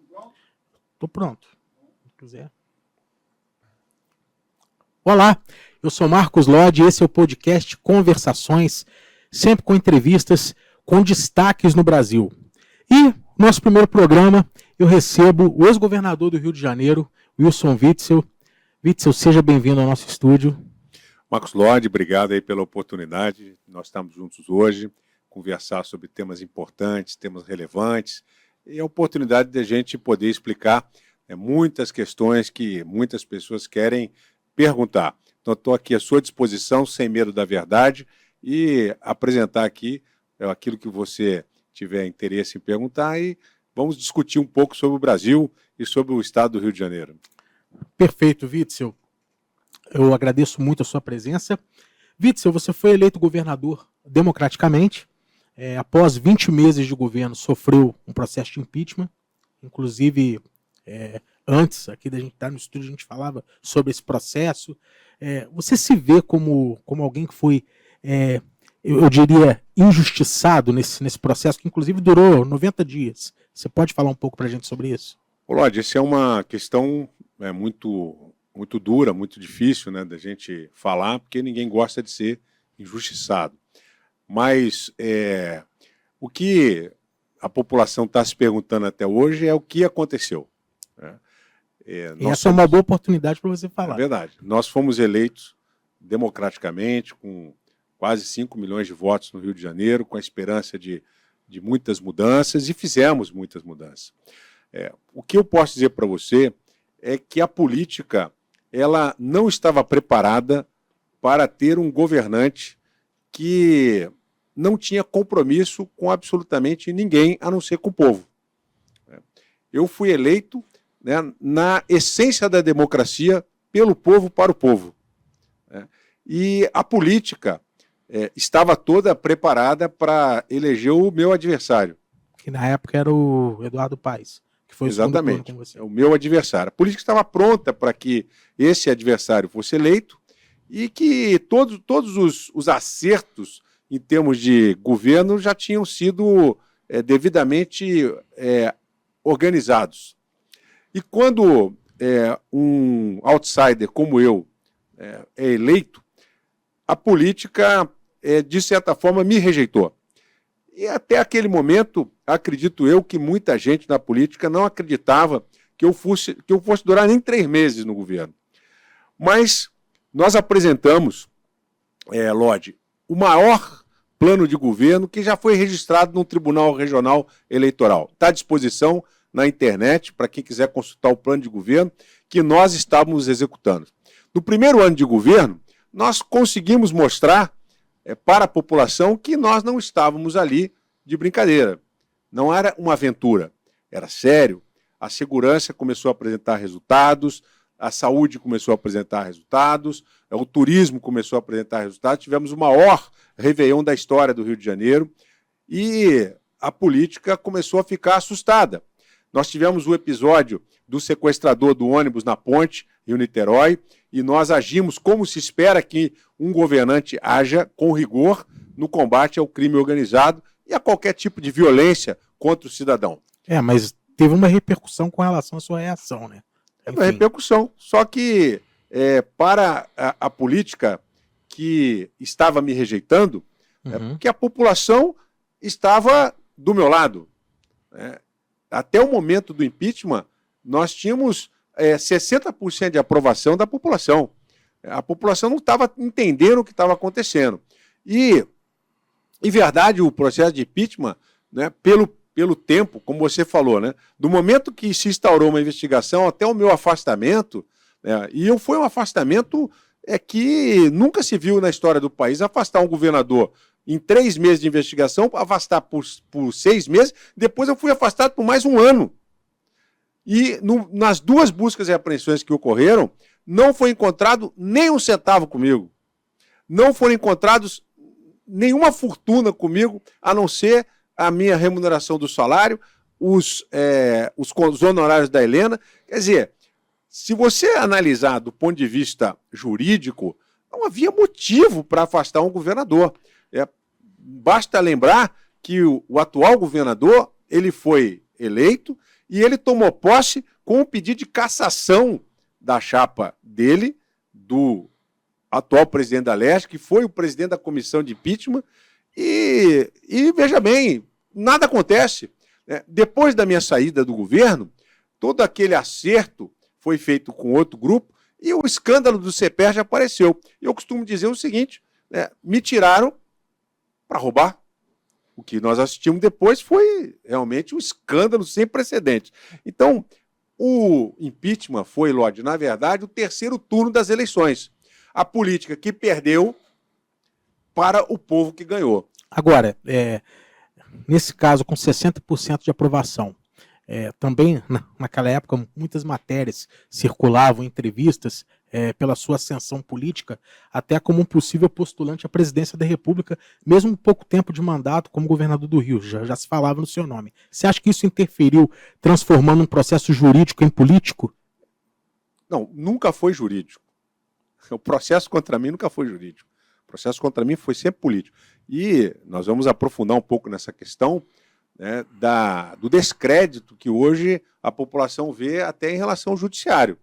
Estou pronto. Se quiser. Olá, eu sou Marcos Lodi e esse é o podcast Conversações, sempre com entrevistas com destaques no Brasil. E nosso primeiro programa eu recebo o ex-governador do Rio de Janeiro, Wilson Witzel. Witzel, seja bem-vindo ao nosso estúdio. Marcos Lodi, obrigado aí pela oportunidade. Nós estamos juntos hoje, conversar sobre temas importantes, temas relevantes, e a oportunidade de a gente poder explicar muitas questões que muitas pessoas querem perguntar. Então, estou aqui à sua disposição, sem medo da verdade, e apresentar aqui aquilo que você tiver interesse em perguntar, e vamos discutir um pouco sobre o Brasil e sobre o estado do Rio de Janeiro. Perfeito, Witzel. Eu agradeço muito a sua presença. Witzel, você foi eleito governador democraticamente. Após 20 meses de governo, sofreu um processo de impeachment. Inclusive, antes aqui da gente estar no estúdio, a gente falava sobre esse processo. Você se vê como alguém que foi, eu diria, injustiçado nesse processo, que inclusive durou 90 dias. Você pode falar um pouco para a gente sobre isso? Lodi, essa é uma questão muito dura, muito difícil, né, da gente falar, porque ninguém gosta de ser injustiçado. Mas o que a população está se perguntando até hoje é o que aconteceu. Né? Essa é uma boa oportunidade para você falar. É verdade. Nós fomos eleitos democraticamente, com quase 5 milhões de votos no Rio de Janeiro, com a esperança de muitas mudanças, e fizemos muitas mudanças. O que eu posso dizer para você é que a política ela não estava preparada para ter um governante que não tinha compromisso com absolutamente ninguém, a não ser com o povo. Eu fui eleito, né, na essência da democracia, pelo povo para o povo. E a política estava toda preparada para eleger o meu adversário. Que na época era o Eduardo Paes. Que foi exatamente, o meu adversário. A política estava pronta para que esse adversário fosse eleito e que todos os acertos em termos de governo já tinham sido devidamente organizados. E quando um outsider como eu é eleito, a política, de certa forma, me rejeitou. E até aquele momento, acredito eu, que muita gente na política não acreditava que eu fosse durar nem 3 meses no governo. Mas nós apresentamos, Lodi, o maior plano de governo que já foi registrado no Tribunal Regional Eleitoral. Está à disposição na internet, para quem quiser consultar o plano de governo que nós estávamos executando. No primeiro ano de governo, nós conseguimos mostrar para a população que nós não estávamos ali de brincadeira. Não era uma aventura, era sério. A segurança começou a apresentar resultados, a saúde começou a apresentar resultados, o turismo começou a apresentar resultados. Tivemos o maior Réveillon da história do Rio de Janeiro e a política começou a ficar assustada. Nós tivemos o episódio do sequestrador do ônibus na ponte, Rio-Niterói, e nós agimos como se espera que um governante haja, com rigor, no combate ao crime organizado e a qualquer tipo de violência contra o cidadão. Mas teve uma repercussão com relação à sua reação, né? É uma repercussão, só que para a política que estava me rejeitando, porque a população estava do meu lado. Até o momento do impeachment, nós tínhamos 60% de aprovação da população. A população não estava entendendo o que estava acontecendo. E, em verdade, o processo de impeachment, né, pelo tempo, como você falou, né, do momento que se instaurou uma investigação até o meu afastamento, né, e foi um afastamento que nunca se viu na história do país, afastar um governador em 3 meses de investigação, afastar por 6 meses, depois eu fui afastado por mais um ano. E nas 2 buscas e apreensões que ocorreram, não foi encontrado nem um centavo comigo. Não foram encontrados nenhuma fortuna comigo, a não ser a minha remuneração do salário, os honorários da Helena. Quer dizer, se você analisar do ponto de vista jurídico, não havia motivo para afastar um governador. Basta lembrar que o atual governador ele foi eleito E ele tomou posse com um pedido de cassação da chapa dele, do atual presidente da Leste, que foi o presidente da comissão de impeachment, e veja bem, nada acontece. Depois da minha saída do governo, todo aquele acerto foi feito com outro grupo e o escândalo do CPR já apareceu. Eu costumo dizer o seguinte, me tiraram para roubar. O que nós assistimos depois foi realmente um escândalo sem precedentes. Então, o impeachment foi, Lorde, na verdade, o terceiro turno das eleições. A política que perdeu para o povo que ganhou. Agora, nesse caso, com 60% de aprovação, também naquela época muitas matérias circulavam, entrevistas, pela sua ascensão política, até como um possível postulante à presidência da República, mesmo pouco tempo de mandato como governador do Rio, já se falava no seu nome. Você acha que isso interferiu, transformando um processo jurídico em político? Não, nunca foi jurídico. O processo contra mim nunca foi jurídico. O processo contra mim foi sempre político. E nós vamos aprofundar um pouco nessa questão, né, do descrédito que hoje a população vê até em relação ao judiciário.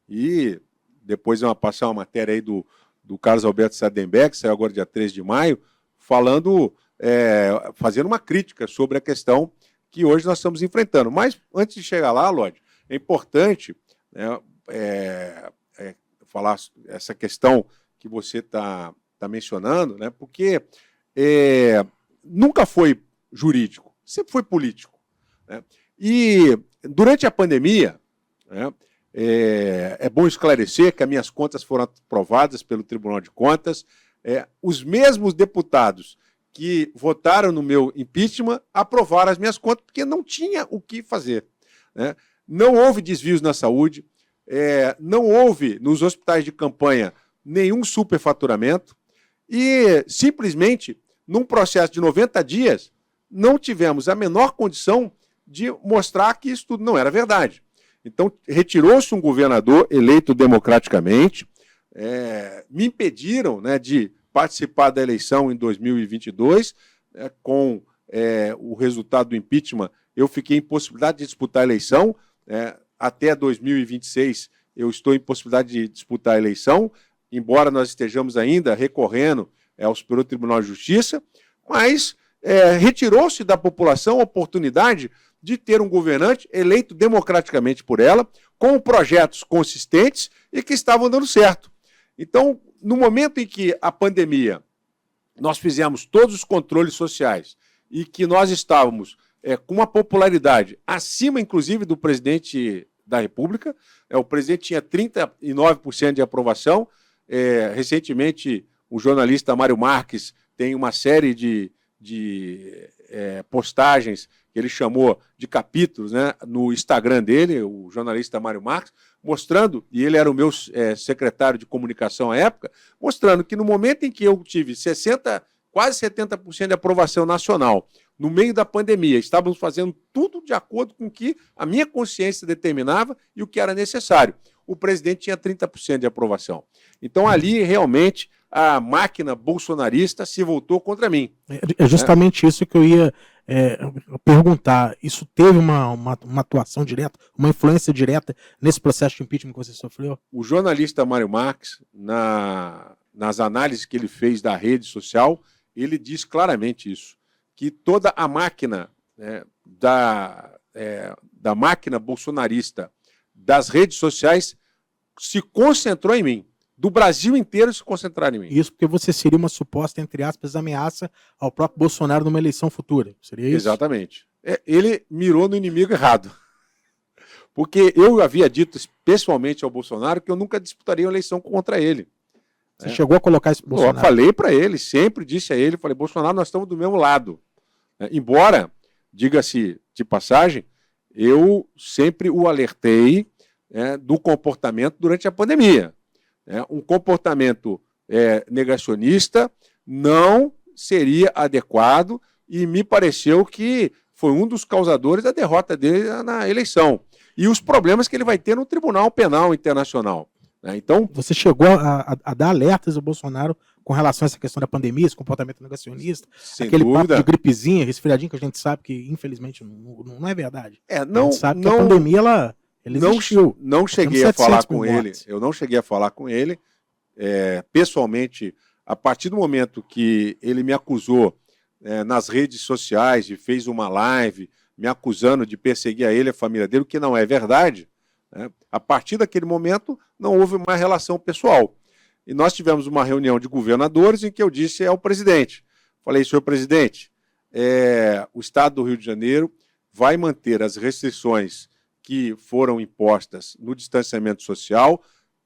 E depois eu vou passar uma matéria aí do Carlos Alberto Sardenberg, que saiu agora dia 3 de maio, falando, fazendo uma crítica sobre a questão que hoje nós estamos enfrentando. Mas, antes de chegar lá, Lorde, é importante, né, falar essa questão que você está mencionando, né, porque nunca foi jurídico, sempre foi político, né? E durante a pandemia, né, é bom esclarecer que as minhas contas foram aprovadas pelo Tribunal de Contas. Os mesmos deputados que votaram no meu impeachment aprovaram as minhas contas porque não tinha o que fazer, né? Não houve desvios na saúde, não houve nos hospitais de campanha nenhum superfaturamento e, simplesmente, num processo de 90 dias, não tivemos a menor condição de mostrar que isso tudo não era verdade. Então, retirou-se um governador eleito democraticamente, me impediram, né, de participar da eleição em 2022, com o resultado do impeachment, eu fiquei em possibilidade de disputar a eleição, até 2026 eu estou em possibilidade de disputar a eleição, embora nós estejamos ainda recorrendo ao Superior Tribunal de Justiça, mas retirou-se da população a oportunidade de ter um governante eleito democraticamente por ela, com projetos consistentes e que estavam dando certo. Então, no momento em que a pandemia, nós fizemos todos os controles sociais e que nós estávamos com uma popularidade acima, inclusive, do presidente da República, o presidente tinha 39% de aprovação, recentemente o jornalista Mário Marques tem uma série de postagens que ele chamou de capítulos, né, no Instagram dele, o jornalista Mário Marques, mostrando, e ele era o meu secretário de comunicação à época, mostrando que no momento em que eu tive quase 70% de aprovação nacional, no meio da pandemia, estávamos fazendo tudo de acordo com o que a minha consciência determinava e o que era necessário. O presidente tinha 30% de aprovação. Então, ali, realmente, a máquina bolsonarista se voltou contra mim. É justamente isso que eu ia perguntar. Isso teve uma atuação direta, uma influência direta nesse processo de impeachment que você sofreu? O jornalista Mário Marques, nas análises que ele fez da rede social, ele diz claramente isso, que toda a máquina da máquina bolsonarista das redes sociais se concentrou em mim. Do Brasil inteiro se concentrar em mim. Isso porque você seria uma suposta, entre aspas, ameaça ao próprio Bolsonaro numa eleição futura. Seria isso? Exatamente. Ele mirou no inimigo errado. Porque eu havia dito pessoalmente ao Bolsonaro que eu nunca disputaria uma eleição contra ele. Você chegou a colocar isso pro Bolsonaro? Eu falei para ele, sempre disse a ele, falei, Bolsonaro, nós estamos do mesmo lado. Embora, diga-se de passagem, eu sempre o alertei do comportamento durante a pandemia. Um comportamento negacionista não seria adequado e me pareceu que foi um dos causadores da derrota dele na eleição. E os problemas que ele vai ter no Tribunal Penal Internacional. né? Então, você chegou a dar alertas ao Bolsonaro com relação a essa questão da pandemia, esse comportamento negacionista, sem aquele papo dúvida, de gripezinha, resfriadinho, que a gente sabe que, infelizmente, não é verdade. A gente não, sabe que a pandemia, ela existiu. não cheguei a falar com ele, eu não cheguei a falar com ele, pessoalmente, a partir do momento que ele me acusou nas redes sociais e fez uma live me acusando de perseguir a ele e a família dele, o que não é verdade, né? A partir daquele momento não houve uma relação pessoal. E nós tivemos uma reunião de governadores em que eu disse ao presidente, falei, senhor presidente, o Estado do Rio de Janeiro vai manter as restrições que foram impostas no distanciamento social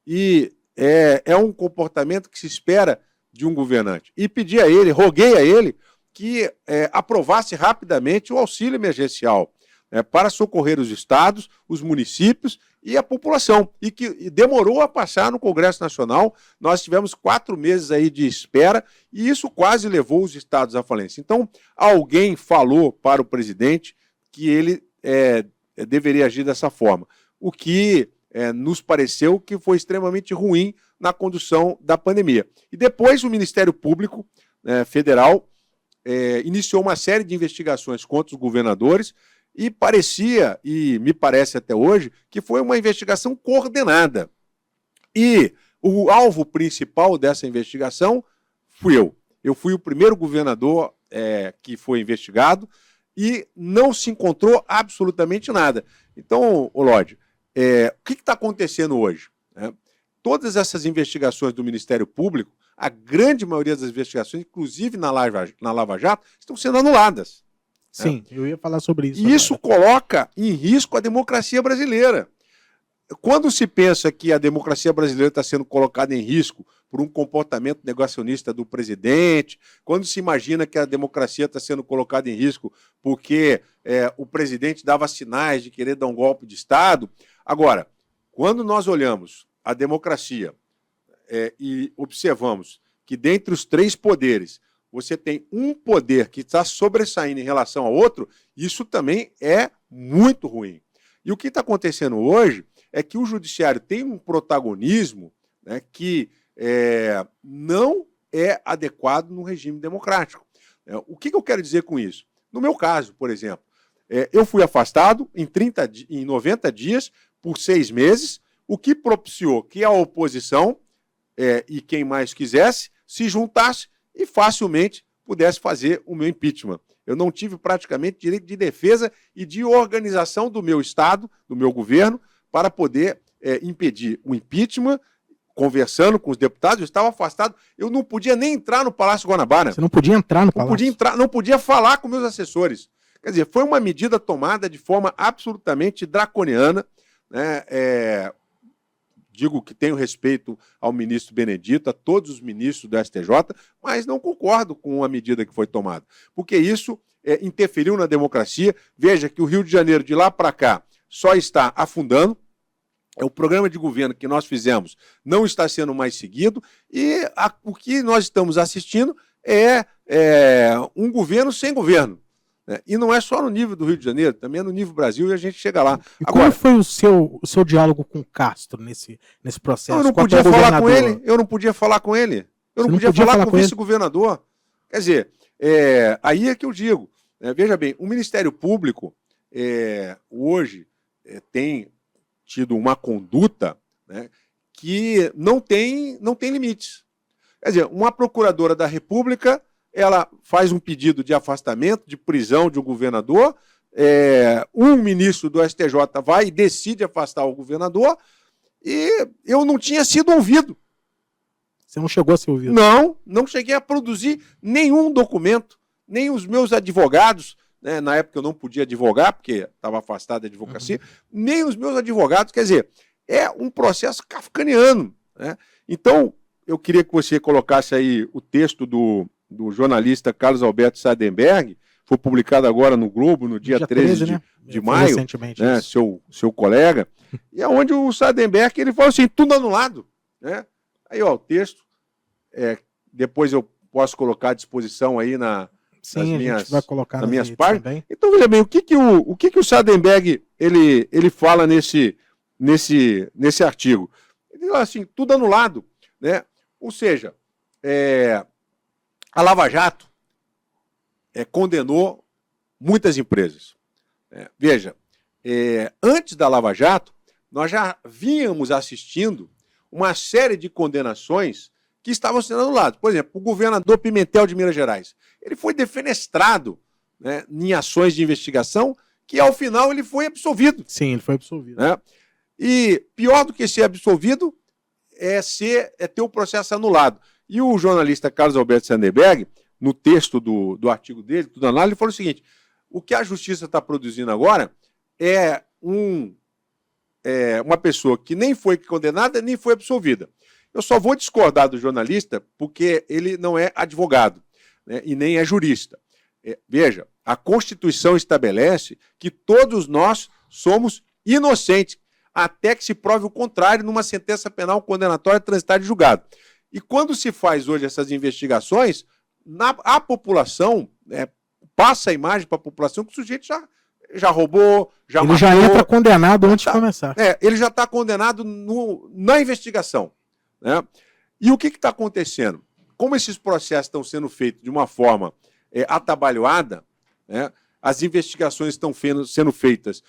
e é um comportamento que se espera de um governante. E pedi a ele, roguei a ele, que aprovasse rapidamente o auxílio emergencial para socorrer os estados, os municípios e a população, e que demorou a passar no Congresso Nacional. Nós tivemos 4 meses aí de espera e isso quase levou os estados à falência. Então, alguém falou para o presidente que ele deveria agir dessa forma, o que nos pareceu que foi extremamente ruim na condução da pandemia. E depois o Ministério Público Federal iniciou uma série de investigações contra os governadores e parecia, e me parece até hoje, que foi uma investigação coordenada. E o alvo principal dessa investigação fui eu. Eu fui o primeiro governador que foi investigado e não se encontrou absolutamente nada. Então, Lorde, o que está acontecendo hoje? Todas essas investigações do Ministério Público, a grande maioria das investigações, inclusive na Lava Jato, estão sendo anuladas. Sim, eu ia falar sobre isso. E isso coloca em risco a democracia brasileira. Quando se pensa que a democracia brasileira está sendo colocada em risco por um comportamento negacionista do presidente, quando se imagina que a democracia está sendo colocada em risco porque o presidente dava sinais de querer dar um golpe de Estado. Agora, quando nós olhamos a democracia e observamos que dentre os 3 poderes você tem um poder que está sobressaindo em relação ao outro, isso também é muito ruim. E o que está acontecendo hoje é que o judiciário tem um protagonismo, né, que não é adequado no regime democrático. O que eu quero dizer com isso? No meu caso, por exemplo, eu fui afastado em 90 dias por 6 meses, o que propiciou que a oposição e quem mais quisesse se juntasse e facilmente pudesse fazer o meu impeachment. Eu não tive praticamente direito de defesa e de organização do meu Estado, do meu governo, para poder impedir o impeachment, conversando com os deputados. Eu estava afastado, eu não podia nem entrar no Palácio Guanabara. Você não podia entrar no Palácio? Não podia falar com meus assessores. Quer dizer, foi uma medida tomada de forma absolutamente draconiana, né? Digo que tenho respeito ao ministro Benedito, a todos os ministros do STJ, mas não concordo com a medida que foi tomada, porque isso interferiu na democracia. Veja que o Rio de Janeiro, de lá para cá, só está afundando, o programa de governo que nós fizemos não está sendo mais seguido, e o que nós estamos assistindo é um governo sem governo. E não é só no nível do Rio de Janeiro, também é no nível Brasil, e a gente chega lá. E agora, como foi o seu diálogo com o Castro nesse processo? Eu não podia falar com ele. Eu não podia falar com ele. Eu não podia falar com o vice-governador. Quer dizer, aí é que eu digo. Veja bem, o Ministério Público hoje tem tido uma conduta, né, que não tem limites. Quer dizer, uma procuradora da República, ela faz um pedido de afastamento, de prisão de um governador, um ministro do STJ vai e decide afastar o governador, e eu não tinha sido ouvido. Você não chegou a ser ouvido? Não cheguei a produzir nenhum documento, nem os meus advogados, né, na época eu não podia advogar, porque estava afastado da advocacia, nem os meus advogados. Quer dizer, é um processo kafkaniano, né? Então, eu queria que você colocasse aí o texto do jornalista Carlos Alberto Sardenberg, foi publicado agora no Globo, no dia 13 né? de maio, né, seu colega, e é onde o Sardenberg ele fala assim, tudo anulado. Né? Aí, ó, o texto, depois eu posso colocar à disposição aí nas minhas páginas. Também. Então, veja bem, o que o Sardenberg ele fala nesse artigo? Ele diz assim, tudo anulado, né? Ou seja, a Lava Jato condenou muitas empresas. Veja, antes da Lava Jato, nós já vínhamos assistindo uma série de condenações que estavam sendo anuladas. Por exemplo, o governador Pimentel de Minas Gerais. Ele foi defenestrado, né, em ações de investigação que, ao final, ele foi absolvido. Sim, ele foi absolvido. Né? E pior do que ser absolvido é ter o processo anulado. E o jornalista Carlos Alberto Sanderberg, no texto do artigo dele, tudo análise, ele falou o seguinte: o que a justiça está produzindo agora é uma pessoa que nem foi condenada, nem foi absolvida. Eu só vou discordar do jornalista porque ele não é advogado, né, e nem é jurista. Veja, a Constituição estabelece que todos nós somos inocentes, até que se prove o contrário numa sentença penal condenatória transitada de julgado. E quando se faz hoje essas investigações, a população passa a imagem para a população que o sujeito já roubou, já matou. Ele já entra condenado antes de começar. Ele já está condenado na investigação. Né? E o que está acontecendo? Como esses processos estão sendo feitos de uma forma atabalhoada, né? As investigações estão sendo feitas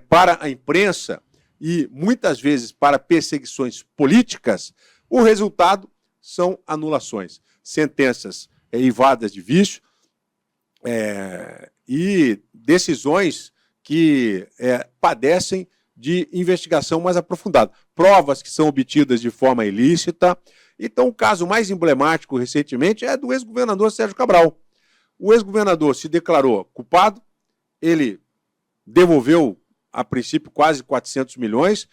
para a imprensa e muitas vezes para perseguições políticas, o resultado são anulações, sentenças eivadas de vício e decisões que padecem de investigação mais aprofundada. Provas que são obtidas de forma ilícita. Então, o caso mais emblemático recentemente é do ex-governador Sérgio Cabral. O ex-governador se declarou culpado, ele devolveu, a princípio, quase 400 milhões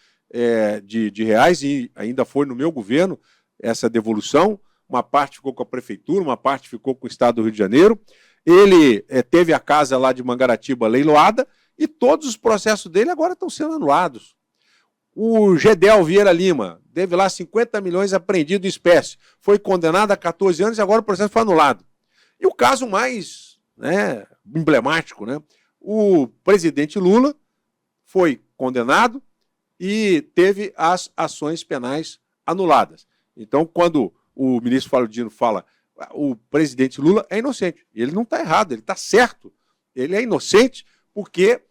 de reais, e ainda foi no meu governo essa devolução. Uma parte ficou com a prefeitura, uma parte ficou com o estado do Rio de Janeiro. Ele teve a casa lá de Mangaratiba leiloada e todos os processos dele agora estão sendo anulados. O Gedel Vieira Lima teve lá 50 milhões apreendido em espécie, foi condenado a 14 anos e agora o processo foi anulado. E o caso mais emblemático, né? O presidente Lula foi condenado e teve as ações penais anuladas. Então, quando o ministro Flávio Dino fala o presidente Lula é inocente, ele não está errado, ele está certo. Ele é inocente porque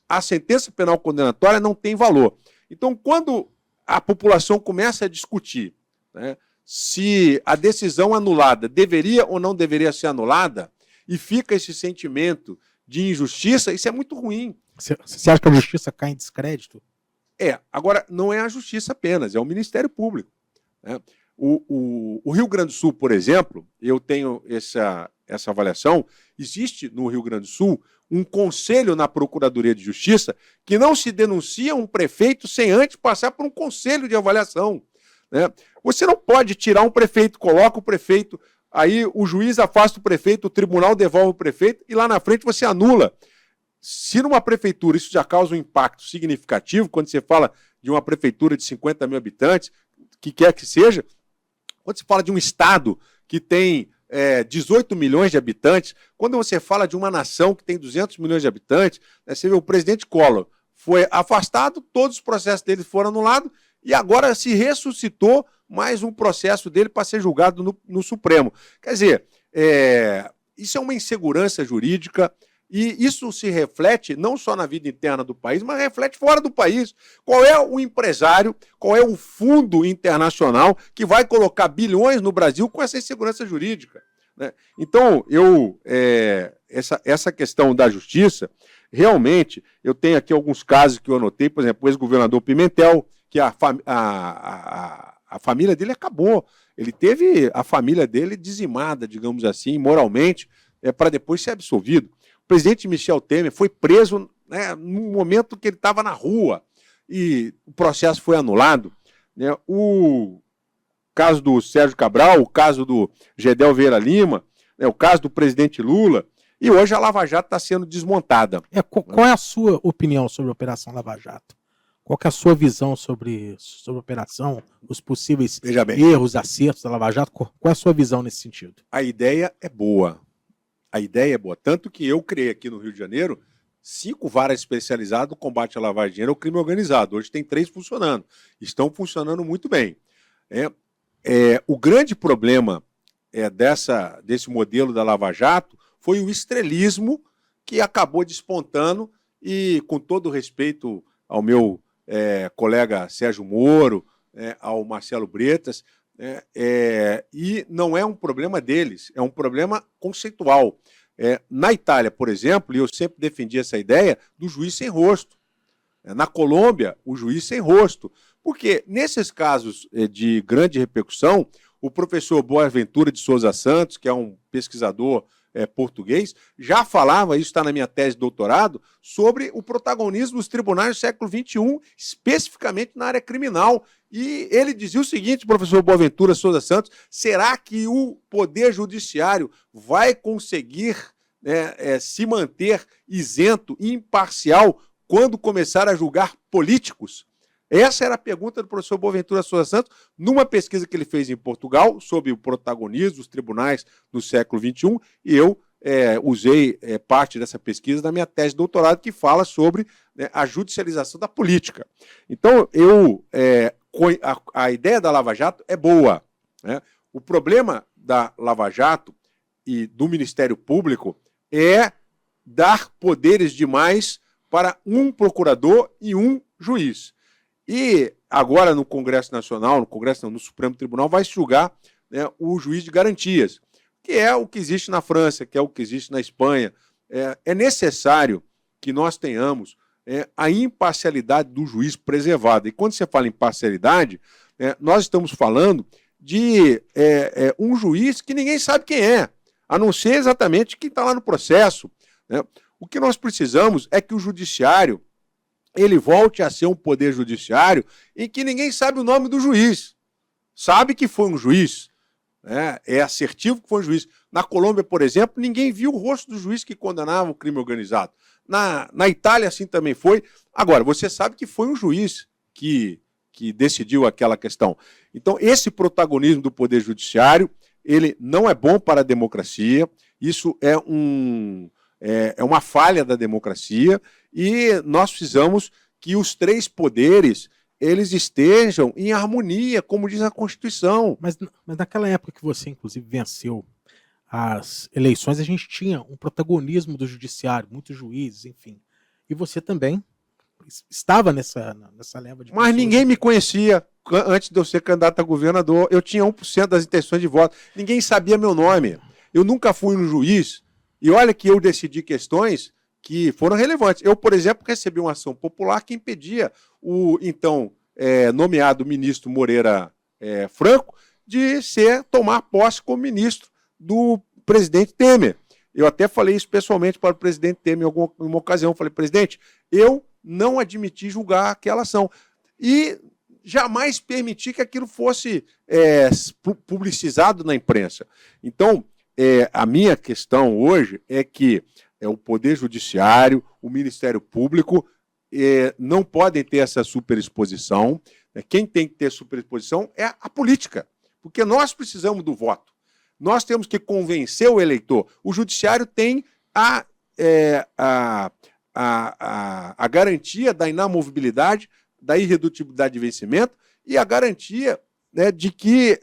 a sentença penal condenatória não tem valor. Então, quando a população começa a discutir, né, se a decisão anulada deveria ou não deveria ser anulada, e fica esse sentimento de injustiça, isso é muito ruim. Você acha que a justiça cai em descrédito? Agora, não é a justiça apenas, é o Ministério Público. Né? O Rio Grande do Sul, por exemplo, eu tenho essa avaliação, existe no Rio Grande do Sul um conselho na Procuradoria de Justiça que não se denuncia um prefeito sem antes passar por um conselho de avaliação. Né? Você não pode tirar um prefeito, coloca o prefeito, aí o juiz afasta o prefeito, o tribunal devolve o prefeito e lá na frente você anula. Se numa prefeitura isso já causa um impacto significativo, quando você fala de uma prefeitura de 50 mil habitantes, que quer que seja, quando você fala de um estado que tem 18 milhões de habitantes, quando você fala de uma nação que tem 200 milhões de habitantes, né, você vê o presidente Collor foi afastado, todos os processos dele foram anulados e agora se ressuscitou mais um processo dele para ser julgado no Supremo. Quer dizer, isso é uma insegurança jurídica e isso se reflete não só na vida interna do país, mas reflete fora do país. Qual é o empresário, qual é o fundo internacional que vai colocar bilhões no Brasil com essa insegurança jurídica? Né? Então, essa questão da justiça, realmente, eu tenho aqui alguns casos que eu anotei, por exemplo, o ex-governador Pimentel, que a família dele acabou. Ele teve a família dele dizimada, digamos assim, moralmente, para depois ser absolvido. O presidente Michel Temer foi preso, né, no momento que ele estava na rua e o processo foi anulado. Né? O caso do Sérgio Cabral, o caso do Gedel Vieira Lima, né, o caso do presidente Lula, e hoje a Lava Jato está sendo desmontada. Qual é a sua opinião sobre a Operação Lava Jato? Qual que é a sua visão sobre a operação, os possíveis erros, acertos da Lava Jato? Qual é a sua visão nesse sentido? A ideia é boa. A ideia é boa. Tanto que eu criei aqui no Rio de Janeiro 5 varas especializadas no combate à lavagem de dinheiro ao crime organizado. Hoje tem 3 funcionando. Estão funcionando muito bem. O grande problema desse modelo da Lava Jato foi o estrelismo que acabou despontando e, com todo respeito ao meu colega Sérgio Moro, ao Marcelo Bretas, e não é um problema deles, é um problema conceitual. Na Itália, por exemplo, e eu sempre defendi essa ideia do juiz sem rosto. Na Colômbia, o juiz sem rosto. Porque nesses casos de grande repercussão, o professor Boaventura de Souza Santos, que é um pesquisador português, já falava, isso está na minha tese de doutorado, sobre o protagonismo dos tribunais do século XXI, especificamente na área criminal. E ele dizia o seguinte, professor Boaventura de Souza Santos, será que o Poder Judiciário vai conseguir se manter isento e imparcial quando começar a julgar políticos? Essa era a pergunta do professor Boaventura Souza Santos, numa pesquisa que ele fez em Portugal, sobre o protagonismo dos tribunais no século XXI, e eu usei parte dessa pesquisa na minha tese de doutorado, que fala sobre a judicialização da política. Então, a ideia da Lava Jato é boa. O problema da Lava Jato e do Ministério Público é dar poderes demais para um procurador e um juiz. E agora no Congresso Nacional, no Supremo Tribunal, vai se julgar o juiz de garantias, que é o que existe na França, que é o que existe na Espanha. É necessário que nós tenhamos a imparcialidade do juiz preservada. E quando você fala em imparcialidade, nós estamos falando de um juiz que ninguém sabe quem é, a não ser exatamente quem está lá no processo. O que nós precisamos é que o judiciário ele volte a ser um poder judiciário em que ninguém sabe o nome do juiz. Sabe que foi um juiz, é assertivo que foi um juiz. Na Colômbia, por exemplo, ninguém viu o rosto do juiz que condenava o crime organizado. Na Itália, assim também foi. Agora, você sabe que foi um juiz que decidiu aquela questão. Então, esse protagonismo do poder judiciário, ele não é bom para a democracia. Isso é uma falha da democracia e nós precisamos que os 3 poderes eles estejam em harmonia, como diz a Constituição. Mas naquela época que você, inclusive, venceu as eleições, a gente tinha um protagonismo do judiciário, muitos juízes, enfim. E você também estava nessa leva de Mas ninguém me conhecia antes de eu ser candidato a governador. Eu tinha 1% das intenções de voto. Ninguém sabia meu nome. Eu nunca fui um juiz. E olha que eu decidi questões que foram relevantes. Eu, por exemplo, recebi uma ação popular que impedia o então nomeado ministro Moreira Franco de tomar posse como ministro do presidente Temer. Eu até falei isso pessoalmente para o presidente Temer em uma ocasião. Falei, presidente, eu não admiti julgar aquela ação. E jamais permiti que aquilo fosse publicizado na imprensa. Então, a minha questão hoje é que o Poder Judiciário, o Ministério Público não podem ter essa superexposição. Quem tem que ter superexposição é a política, porque nós precisamos do voto. Nós temos que convencer o eleitor. O Judiciário tem a garantia da inamovibilidade, da irredutibilidade de vencimento e a garantia de que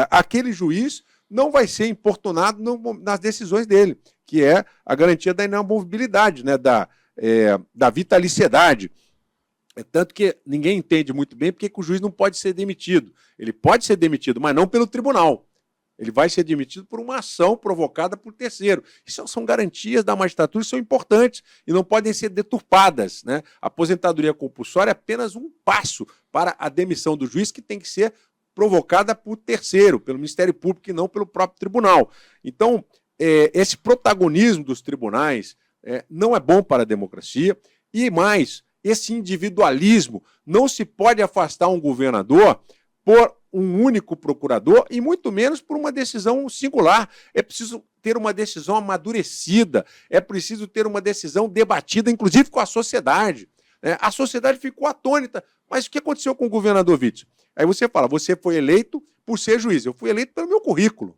aquele juiz não vai ser importunado nas decisões dele, que é a garantia da inamovibilidade, da vitaliciedade. Tanto que ninguém entende muito bem porque que o juiz não pode ser demitido. Ele pode ser demitido, mas não pelo tribunal. Ele vai ser demitido por uma ação provocada por terceiro. Isso são garantias da magistratura, são importantes e não podem ser deturpadas. A aposentadoria compulsória é apenas um passo para a demissão do juiz, que tem que ser provocada por terceiro, pelo Ministério Público e não pelo próprio tribunal. Então, esse protagonismo dos tribunais não é bom para a democracia e, mais, esse individualismo. Não se pode afastar um governador por um único procurador e muito menos por uma decisão singular. É preciso ter uma decisão amadurecida, é preciso ter uma decisão debatida, inclusive com a sociedade. A sociedade ficou atônita. Mas o que aconteceu com o governador Witzel? Aí você fala, você foi eleito por ser juiz. Eu fui eleito pelo meu currículo.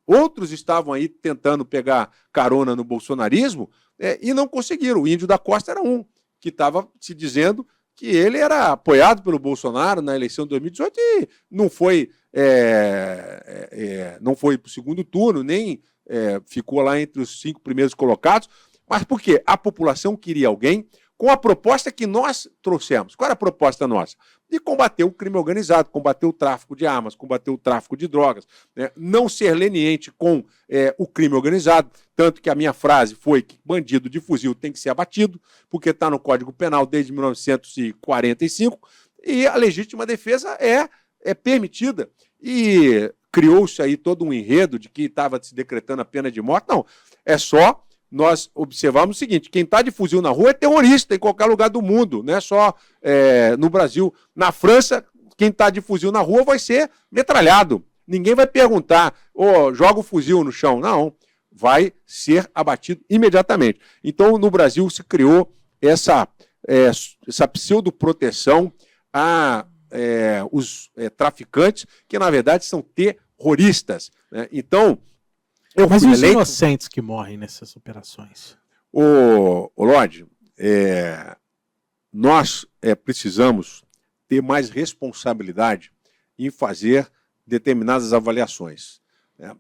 Outros estavam aí tentando pegar carona no bolsonarismo e não conseguiram. O Índio da Costa era um que estava se dizendo que ele era apoiado pelo Bolsonaro na eleição de 2018 e não foi para o segundo turno, nem ficou lá entre os 5 primeiros colocados. Mas por quê? A população queria alguém com a proposta que nós trouxemos. Qual era a proposta nossa? De combater o crime organizado, combater o tráfico de armas, combater o tráfico de drogas, né? Não ser leniente com o crime organizado, tanto que a minha frase foi que bandido de fuzil tem que ser abatido, porque está no Código Penal desde 1945, e a legítima defesa é permitida. E criou-se aí todo um enredo de que estava se decretando a pena de morte. Não, é só nós observamos o seguinte: quem está de fuzil na rua é terrorista em qualquer lugar do mundo, não é só no Brasil. Na França, quem está de fuzil na rua vai ser metralhado. Ninguém vai perguntar, joga o fuzil no chão. Não, vai ser abatido imediatamente. Então, no Brasil se criou essa pseudoproteção a os traficantes, que na verdade são terroristas, né? Então, mas e os inocentes que morrem nessas operações? Lorde, nós precisamos ter mais responsabilidade em fazer determinadas avaliações, né?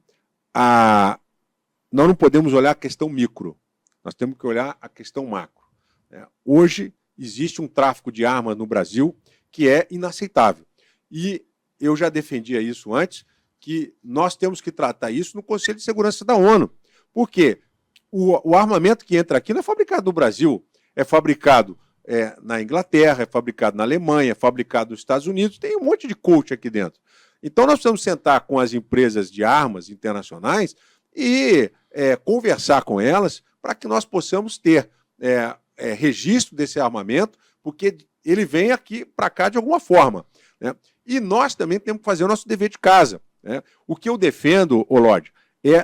Nós não podemos olhar a questão micro, nós temos que olhar a questão macro, né? Hoje existe um tráfico de armas no Brasil que é inaceitável. E eu já defendia isso antes, que nós temos que tratar isso no Conselho de Segurança da ONU. Por quê? O armamento que entra aqui não é fabricado no Brasil, é fabricado na Inglaterra, é fabricado na Alemanha, é fabricado nos Estados Unidos, tem um monte de coach aqui dentro. Então nós precisamos sentar com as empresas de armas internacionais e conversar com elas para que nós possamos ter registro desse armamento, porque ele vem aqui para cá de alguma forma, né? E nós também temos que fazer o nosso dever de casa, né? O que eu defendo, Lorde,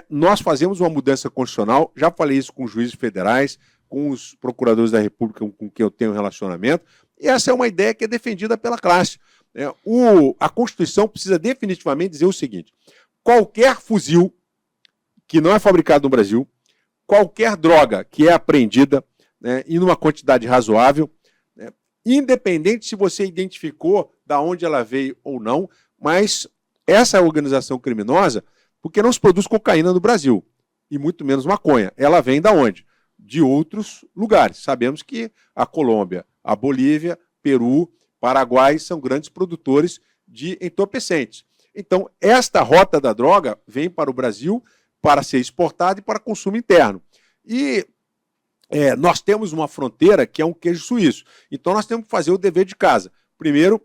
nós fazemos uma mudança constitucional, já falei isso com os juízes federais, com os procuradores da República com quem eu tenho relacionamento, e essa é uma ideia que é defendida pela classe. A Constituição precisa definitivamente dizer o seguinte: qualquer fuzil que não é fabricado no Brasil, qualquer droga que é apreendida, né, e numa quantidade razoável, independente se você identificou da onde ela veio ou não, mas essa organização criminosa, porque não se produz cocaína no Brasil, e muito menos maconha, ela vem da onde? De outros lugares. Sabemos que a Colômbia, a Bolívia, Peru, Paraguai são grandes produtores de entorpecentes. Então, esta rota da droga vem para o Brasil para ser exportada e para consumo interno. E nós temos uma fronteira que é um queijo suíço. Então, nós temos que fazer o dever de casa. Primeiro,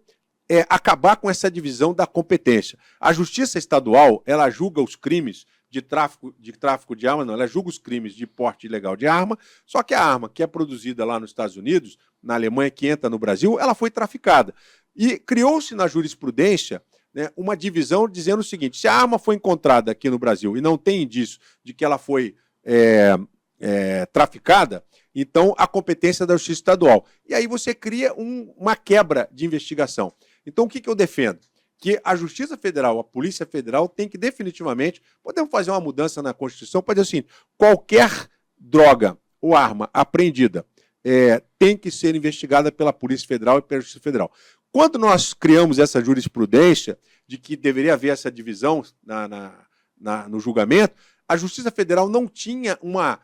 acabar com essa divisão da competência. A Justiça Estadual, ela julga os crimes de tráfico de arma, não, ela julga os crimes de porte ilegal de arma, só que a arma que é produzida lá nos Estados Unidos, na Alemanha, que entra no Brasil, ela foi traficada. E criou-se na jurisprudência, né, uma divisão dizendo o seguinte: se a arma foi encontrada aqui no Brasil e não tem indício de que ela foi traficada, então a competência é da Justiça Estadual. E aí você cria uma quebra de investigação. Então o que eu defendo? Que a Justiça Federal, a Polícia Federal tem que definitivamente, podemos fazer uma mudança na Constituição para dizer assim: qualquer droga ou arma apreendida tem que ser investigada pela Polícia Federal e pela Justiça Federal. Quando nós criamos essa jurisprudência de que deveria haver essa divisão no julgamento, a Justiça Federal não tinha uma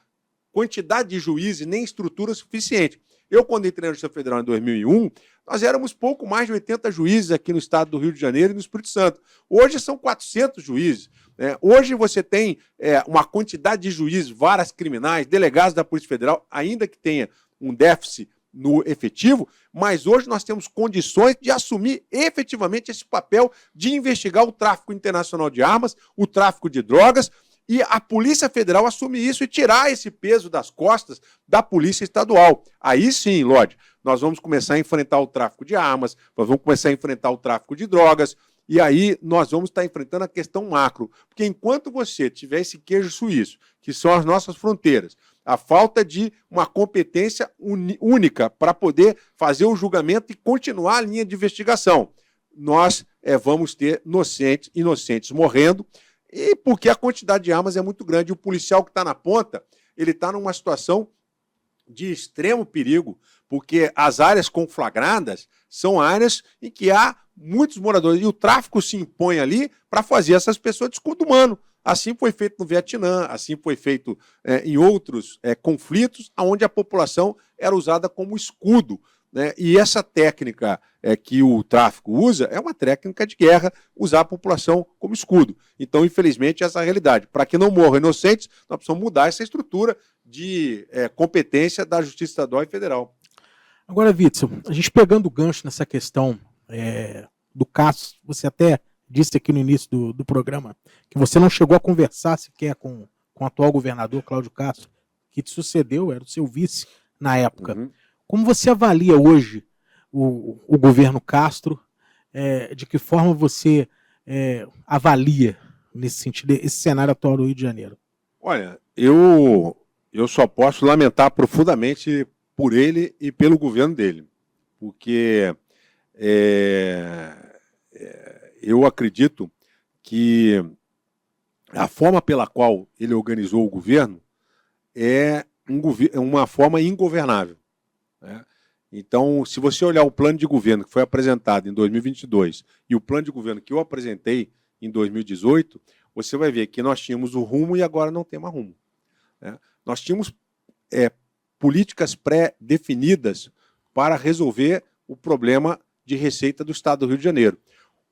quantidade de juízes nem estrutura suficiente. Eu, quando entrei na Justiça Federal em 2001, nós éramos pouco mais de 80 juízes aqui no estado do Rio de Janeiro e no Espírito Santo. Hoje são 400 juízes. Hoje você tem uma quantidade de juízes, varas criminais, delegados da Polícia Federal, ainda que tenha um déficit no efetivo, mas hoje nós temos condições de assumir efetivamente esse papel de investigar o tráfico internacional de armas, o tráfico de drogas, e a Polícia Federal assume isso e tirar esse peso das costas da Polícia Estadual. Aí sim, Lorde, nós vamos começar a enfrentar o tráfico de armas, nós vamos começar a enfrentar o tráfico de drogas, e aí nós vamos estar enfrentando a questão macro. Porque enquanto você tiver esse queijo suíço, que são as nossas fronteiras, a falta de uma competência única para poder fazer o julgamento e continuar a linha de investigação, nós vamos ter inocentes morrendo, e porque a quantidade de armas é muito grande. O policial que está na ponta, ele está numa situação de extremo perigo, porque as áreas conflagradas são áreas em que há muitos moradores, e o tráfico se impõe ali para fazer essas pessoas de escudo humano. Assim foi feito no Vietnã, assim foi feito em outros conflitos, onde a população era usada como escudo, né? E essa técnica que o tráfico usa é uma técnica de guerra, usar a população como escudo. Então, infelizmente, essa é a realidade. Para que não morram inocentes, nós precisamos mudar essa estrutura de competência da Justiça Estadual e Federal. Agora, Witzel, a gente pegando o gancho nessa questão do Castro, você até disse aqui no início do programa que você não chegou a conversar sequer com o atual governador, Cláudio Castro, que te sucedeu, era o seu vice na época. Uhum. Como você avalia hoje o governo Castro? De que forma você avalia, nesse sentido, esse cenário atual do Rio de Janeiro? Olha, eu só posso lamentar profundamente por ele e pelo governo dele, porque eu acredito que a forma pela qual ele organizou o governo é uma forma ingovernável, né? Então, se você olhar o plano de governo que foi apresentado em 2022 e o plano de governo que eu apresentei em 2018, você vai ver que nós tínhamos o rumo e agora não tem mais rumo, né? Nós tínhamos políticas pré-definidas para resolver o problema de receita do estado do Rio de Janeiro.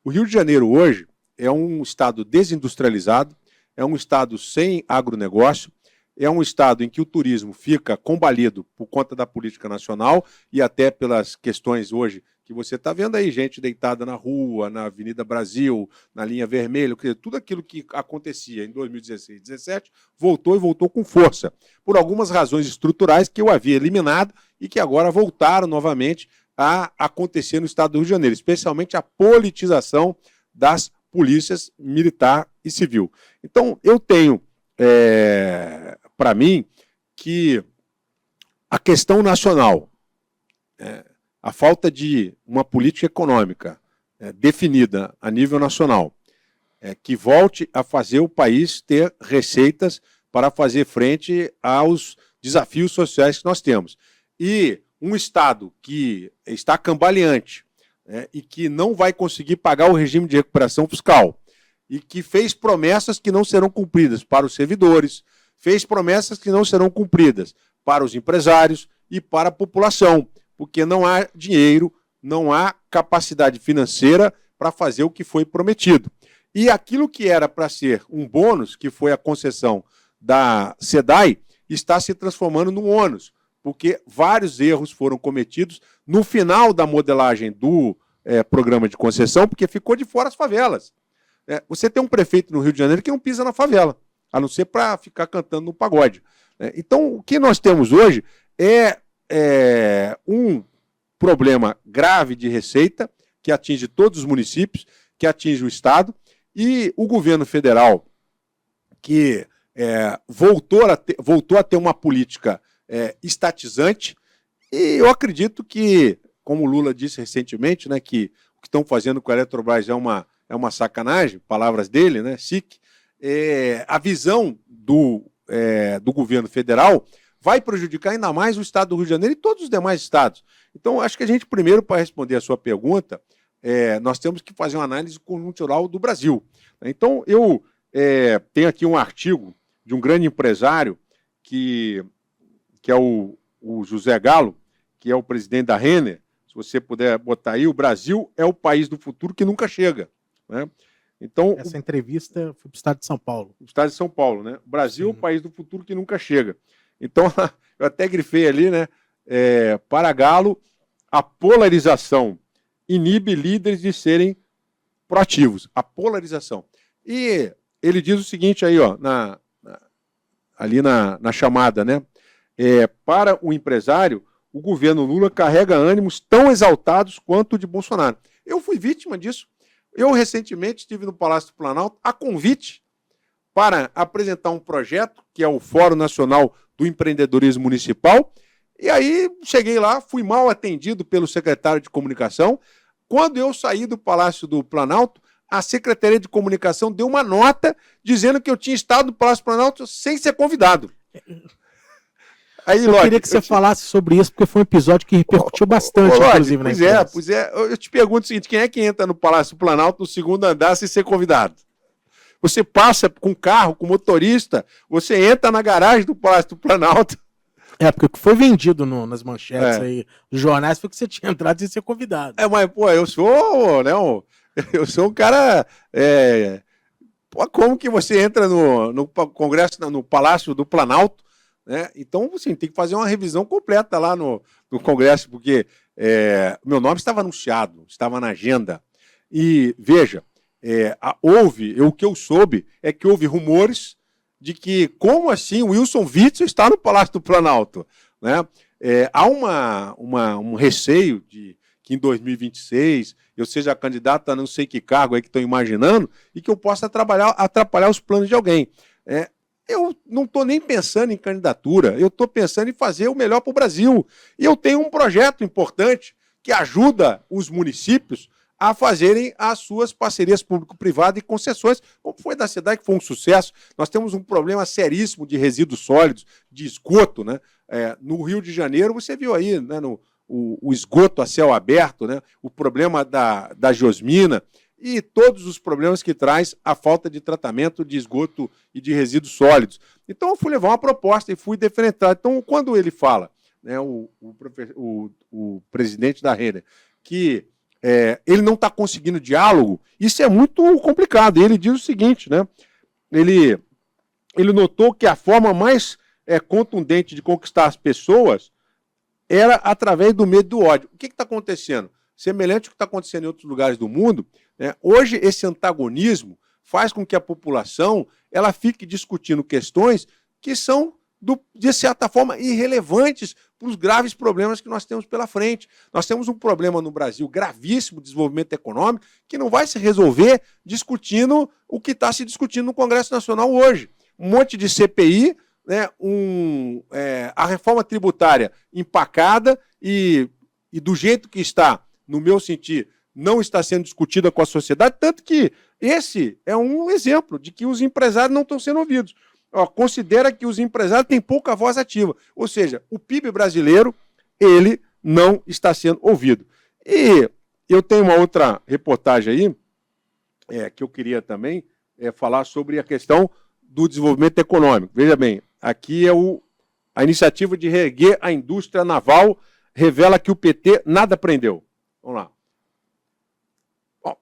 O Rio de Janeiro hoje é um estado desindustrializado, é um estado sem agronegócio, é um estado em que o turismo fica combalido por conta da política nacional e até pelas questões hoje que você está vendo aí, gente deitada na rua, na Avenida Brasil, na linha vermelha, quer dizer, tudo aquilo que acontecia em 2016 e 2017 voltou e voltou com força, por algumas razões estruturais que eu havia eliminado e que agora voltaram novamente a acontecer no estado do Rio de Janeiro, especialmente a politização das polícias militar e civil. Então, eu tenho para mim que a questão nacional, a falta de uma política econômica definida a nível nacional, que volte a fazer o país ter receitas para fazer frente aos desafios sociais que nós temos. E um Estado que está cambaleante, e que não vai conseguir pagar o regime de recuperação fiscal, e que fez promessas que não serão cumpridas para os servidores, fez promessas que não serão cumpridas para os empresários e para a população, porque não há dinheiro, não há capacidade financeira para fazer o que foi prometido. E aquilo que era para ser um bônus, que foi a concessão da SEDAI, está se transformando num ônus, porque vários erros foram cometidos no final da modelagem do programa de concessão, porque ficou de fora as favelas. Você tem um prefeito no Rio de Janeiro que não pisa na favela, a não ser para ficar cantando no pagode. Então, o que nós temos hoje é um problema grave de receita que atinge todos os municípios, que atinge o Estado, e o governo federal, que voltou a ter uma política estatizante, e eu acredito que, como o Lula disse recentemente, né, que o que estão fazendo com a Eletrobras é uma sacanagem, palavras dele, né, SIC, a visão do governo federal vai prejudicar ainda mais o estado do Rio de Janeiro e todos os demais estados. Então, acho que a gente, primeiro, para responder a sua pergunta, nós temos que fazer uma análise conjuntural do Brasil. Então, eu tenho aqui um artigo de um grande empresário, que é o José Galo, que é o presidente da Renner. Se você puder botar aí, o Brasil é o país do futuro que nunca chega, né? Então, essa entrevista foi para o estado de São Paulo. O estado de São Paulo, né? O Brasil é o país do futuro que nunca chega. Então, eu até grifei ali, né? Para Galo, a polarização inibe líderes de serem proativos. A polarização. E ele diz o seguinte aí, ó, ali na chamada, né? Para o empresário, o governo Lula carrega ânimos tão exaltados quanto o de Bolsonaro. Eu fui vítima disso. Eu, recentemente, estive no Palácio do Planalto a convite para apresentar um projeto, que é o Fórum Nacional do Empreendedorismo Municipal, e aí cheguei lá, fui mal atendido pelo secretário de Comunicação. Quando eu saí do Palácio do Planalto, a Secretaria de Comunicação deu uma nota dizendo que eu tinha estado no Palácio do Planalto sem ser convidado. Aí, eu queria que você falasse sobre isso, porque foi um episódio que repercutiu bastante, inclusive, na imprensa. Pois é. Eu te pergunto o seguinte, quem é que entra no Palácio do Planalto no segundo andar sem ser convidado? Você passa com carro, com motorista, você entra na garagem do Palácio do Planalto. Porque o que foi vendido nas manchetes aí dos jornais foi que você tinha entrado sem ser convidado. Mas, pô, eu sou, né, eu sou um cara... como que você entra no Congresso, no Palácio do Planalto, né? Então, assim, tem que fazer uma revisão completa lá no Congresso, porque meu nome estava anunciado, estava na agenda. E, veja, o que eu soube é que houve rumores de que, como assim, o Wilson Witzel está no Palácio do Planalto, né? Há um receio de que em 2026 eu seja candidato a não sei que cargo aí que estão imaginando e que eu possa atrapalhar os planos de alguém. Eu não estou nem pensando em candidatura, eu estou pensando em fazer o melhor para o Brasil. E eu tenho um projeto importante que ajuda os municípios a fazerem as suas parcerias público-privadas e concessões, como foi da cidade, que foi um sucesso. Nós temos um problema seríssimo de resíduos sólidos, de esgoto, né? No Rio de Janeiro, você viu aí, né, o esgoto a céu aberto, né? O problema da geosmina e todos os problemas que traz a falta de tratamento de esgoto e de resíduos sólidos. Então, eu fui levar uma proposta e fui defender. Então, quando ele fala, né, o presidente da Renner, que ele não está conseguindo diálogo, isso é muito complicado. E ele diz o seguinte, né? Ele notou que a forma mais contundente de conquistar as pessoas era através do medo e do ódio. O que está acontecendo? Semelhante ao que está acontecendo em outros lugares do mundo, né? Hoje esse antagonismo faz com que a população ela fique discutindo questões que são, de certa forma, irrelevantes para os graves problemas que nós temos pela frente. Nós temos um problema no Brasil gravíssimo de desenvolvimento econômico que não vai se resolver discutindo o que está se discutindo no Congresso Nacional hoje. Um monte de CPI, né, a reforma tributária empacada e do jeito que está, no meu sentir, não está sendo discutida com a sociedade, tanto que esse é um exemplo de que os empresários não estão sendo ouvidos. Considera que os empresários têm pouca voz ativa, ou seja, o PIB brasileiro, ele não está sendo ouvido. E eu tenho uma outra reportagem aí, que eu queria também falar sobre a questão do desenvolvimento econômico. Veja bem, aqui é a iniciativa de reerguer a indústria naval revela que o PT nada aprendeu. Vamos lá. Bom,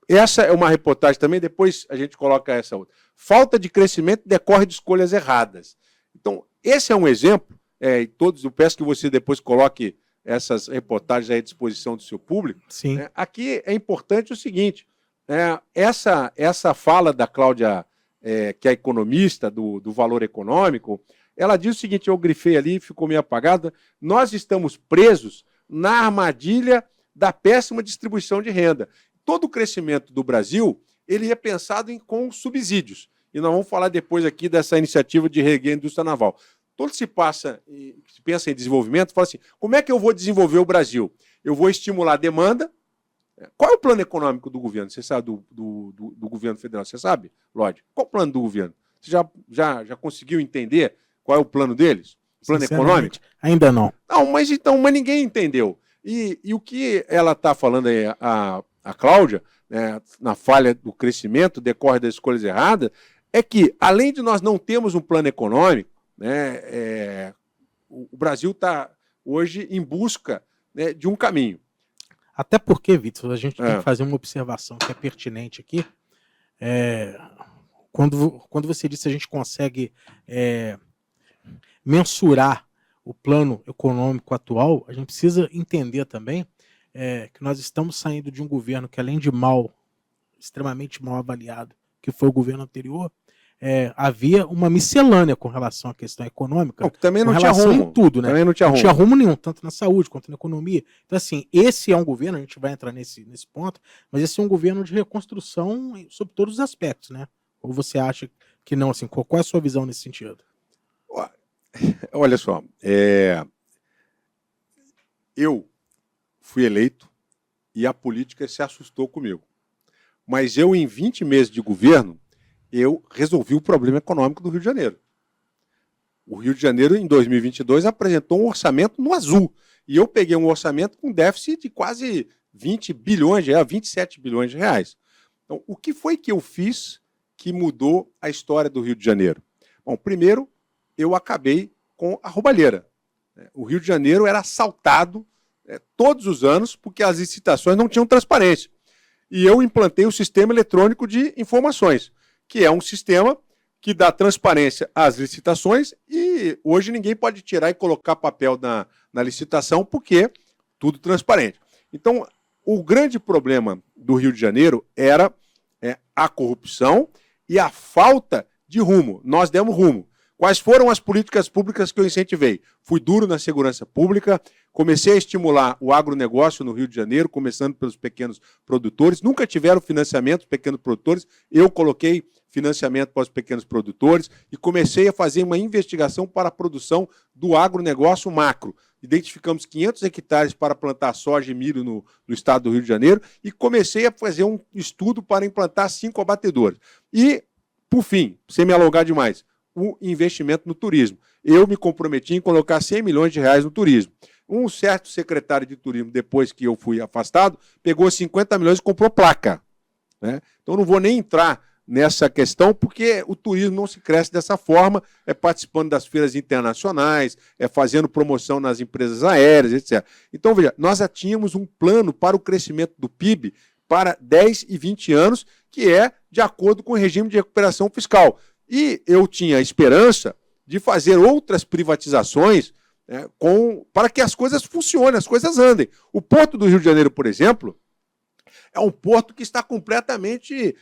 essa é uma reportagem também, depois a gente coloca essa outra. Falta de crescimento decorre de escolhas erradas. Então, esse é um exemplo, eu peço que você depois coloque essas reportagens à disposição do seu público. Sim. Aqui é importante o seguinte, essa fala da Cláudia, que é economista do Valor Econômico, ela diz o seguinte, eu grifei ali, ficou meio apagada, nós estamos presos na armadilha da péssima distribuição de renda. Todo o crescimento do Brasil, ele é pensado com subsídios. E nós vamos falar depois aqui dessa iniciativa de reerguer a indústria naval. Todo se pensa em desenvolvimento, fala assim, como é que eu vou desenvolver o Brasil? Eu vou estimular a demanda. Qual é o plano econômico do governo? Você sabe do governo federal? Você sabe, Lorde? Qual é o plano do governo? Você já conseguiu entender qual é o plano deles? Plano econômico? Ainda não. Não, mas ninguém entendeu. E o que ela está falando aí, a Cláudia, né, na falha do crescimento, decorre das escolhas erradas, é que, além de nós não termos um plano econômico, né, o Brasil está hoje em busca, né, de um caminho. Até porque, Vitor, a gente tem que fazer uma observação que é pertinente aqui. Quando você disse que a gente consegue mensurar o plano econômico atual, a gente precisa entender também que nós estamos saindo de um governo que, além de extremamente mal avaliado, que foi o governo anterior, havia uma miscelânea com relação à questão econômica. Também não tinha rumo. Em tudo, né? Também não tinha rumo nenhum, tanto na saúde quanto na economia. Então, assim, esse é um governo, a gente vai entrar nesse ponto, mas esse é um governo de reconstrução sobre todos os aspectos, né? Ou você acha que não? Assim, qual é a sua visão nesse sentido? Olha só, eu fui eleito e a política se assustou comigo. Mas eu, em 20 meses de governo, eu resolvi o problema econômico do Rio de Janeiro. O Rio de Janeiro, em 2022, apresentou um orçamento no azul. E eu peguei um orçamento com déficit de quase 20 bilhões de reais, 27 bilhões de reais. Então, o que foi que eu fiz que mudou a história do Rio de Janeiro? Bom, primeiro, eu acabei com a roubalheira. O Rio de Janeiro era assaltado todos os anos porque as licitações não tinham transparência. E eu implantei o Sistema Eletrônico de Informações, que é um sistema que dá transparência às licitações e hoje ninguém pode tirar e colocar papel na licitação porque tudo transparente. Então, o grande problema do Rio de Janeiro era a corrupção e a falta de rumo. Nós demos rumo. Quais foram as políticas públicas que eu incentivei? Fui duro na segurança pública, comecei a estimular o agronegócio no Rio de Janeiro, começando pelos pequenos produtores. Nunca tiveram financiamento os pequenos produtores, eu coloquei financiamento para os pequenos produtores e comecei a fazer uma investigação para a produção do agronegócio macro. Identificamos 500 hectares para plantar soja e milho no estado do Rio de Janeiro e comecei a fazer um estudo para implantar 5 abatedores. E, por fim, sem me alongar demais, o investimento no turismo. Eu me comprometi em colocar 100 milhões de reais no turismo. Um certo secretário de turismo, depois que eu fui afastado, pegou 50 milhões e comprou placa. Né? Então, não vou nem entrar nessa questão, porque o turismo não se cresce dessa forma, participando das feiras internacionais, fazendo promoção nas empresas aéreas, etc. Então, veja, nós já tínhamos um plano para o crescimento do PIB para 10 e 20 anos, que é de acordo com o regime de recuperação fiscal. E eu tinha esperança de fazer outras privatizações para que as coisas funcionem, as coisas andem. O Porto do Rio de Janeiro, por exemplo, é um porto que está completamente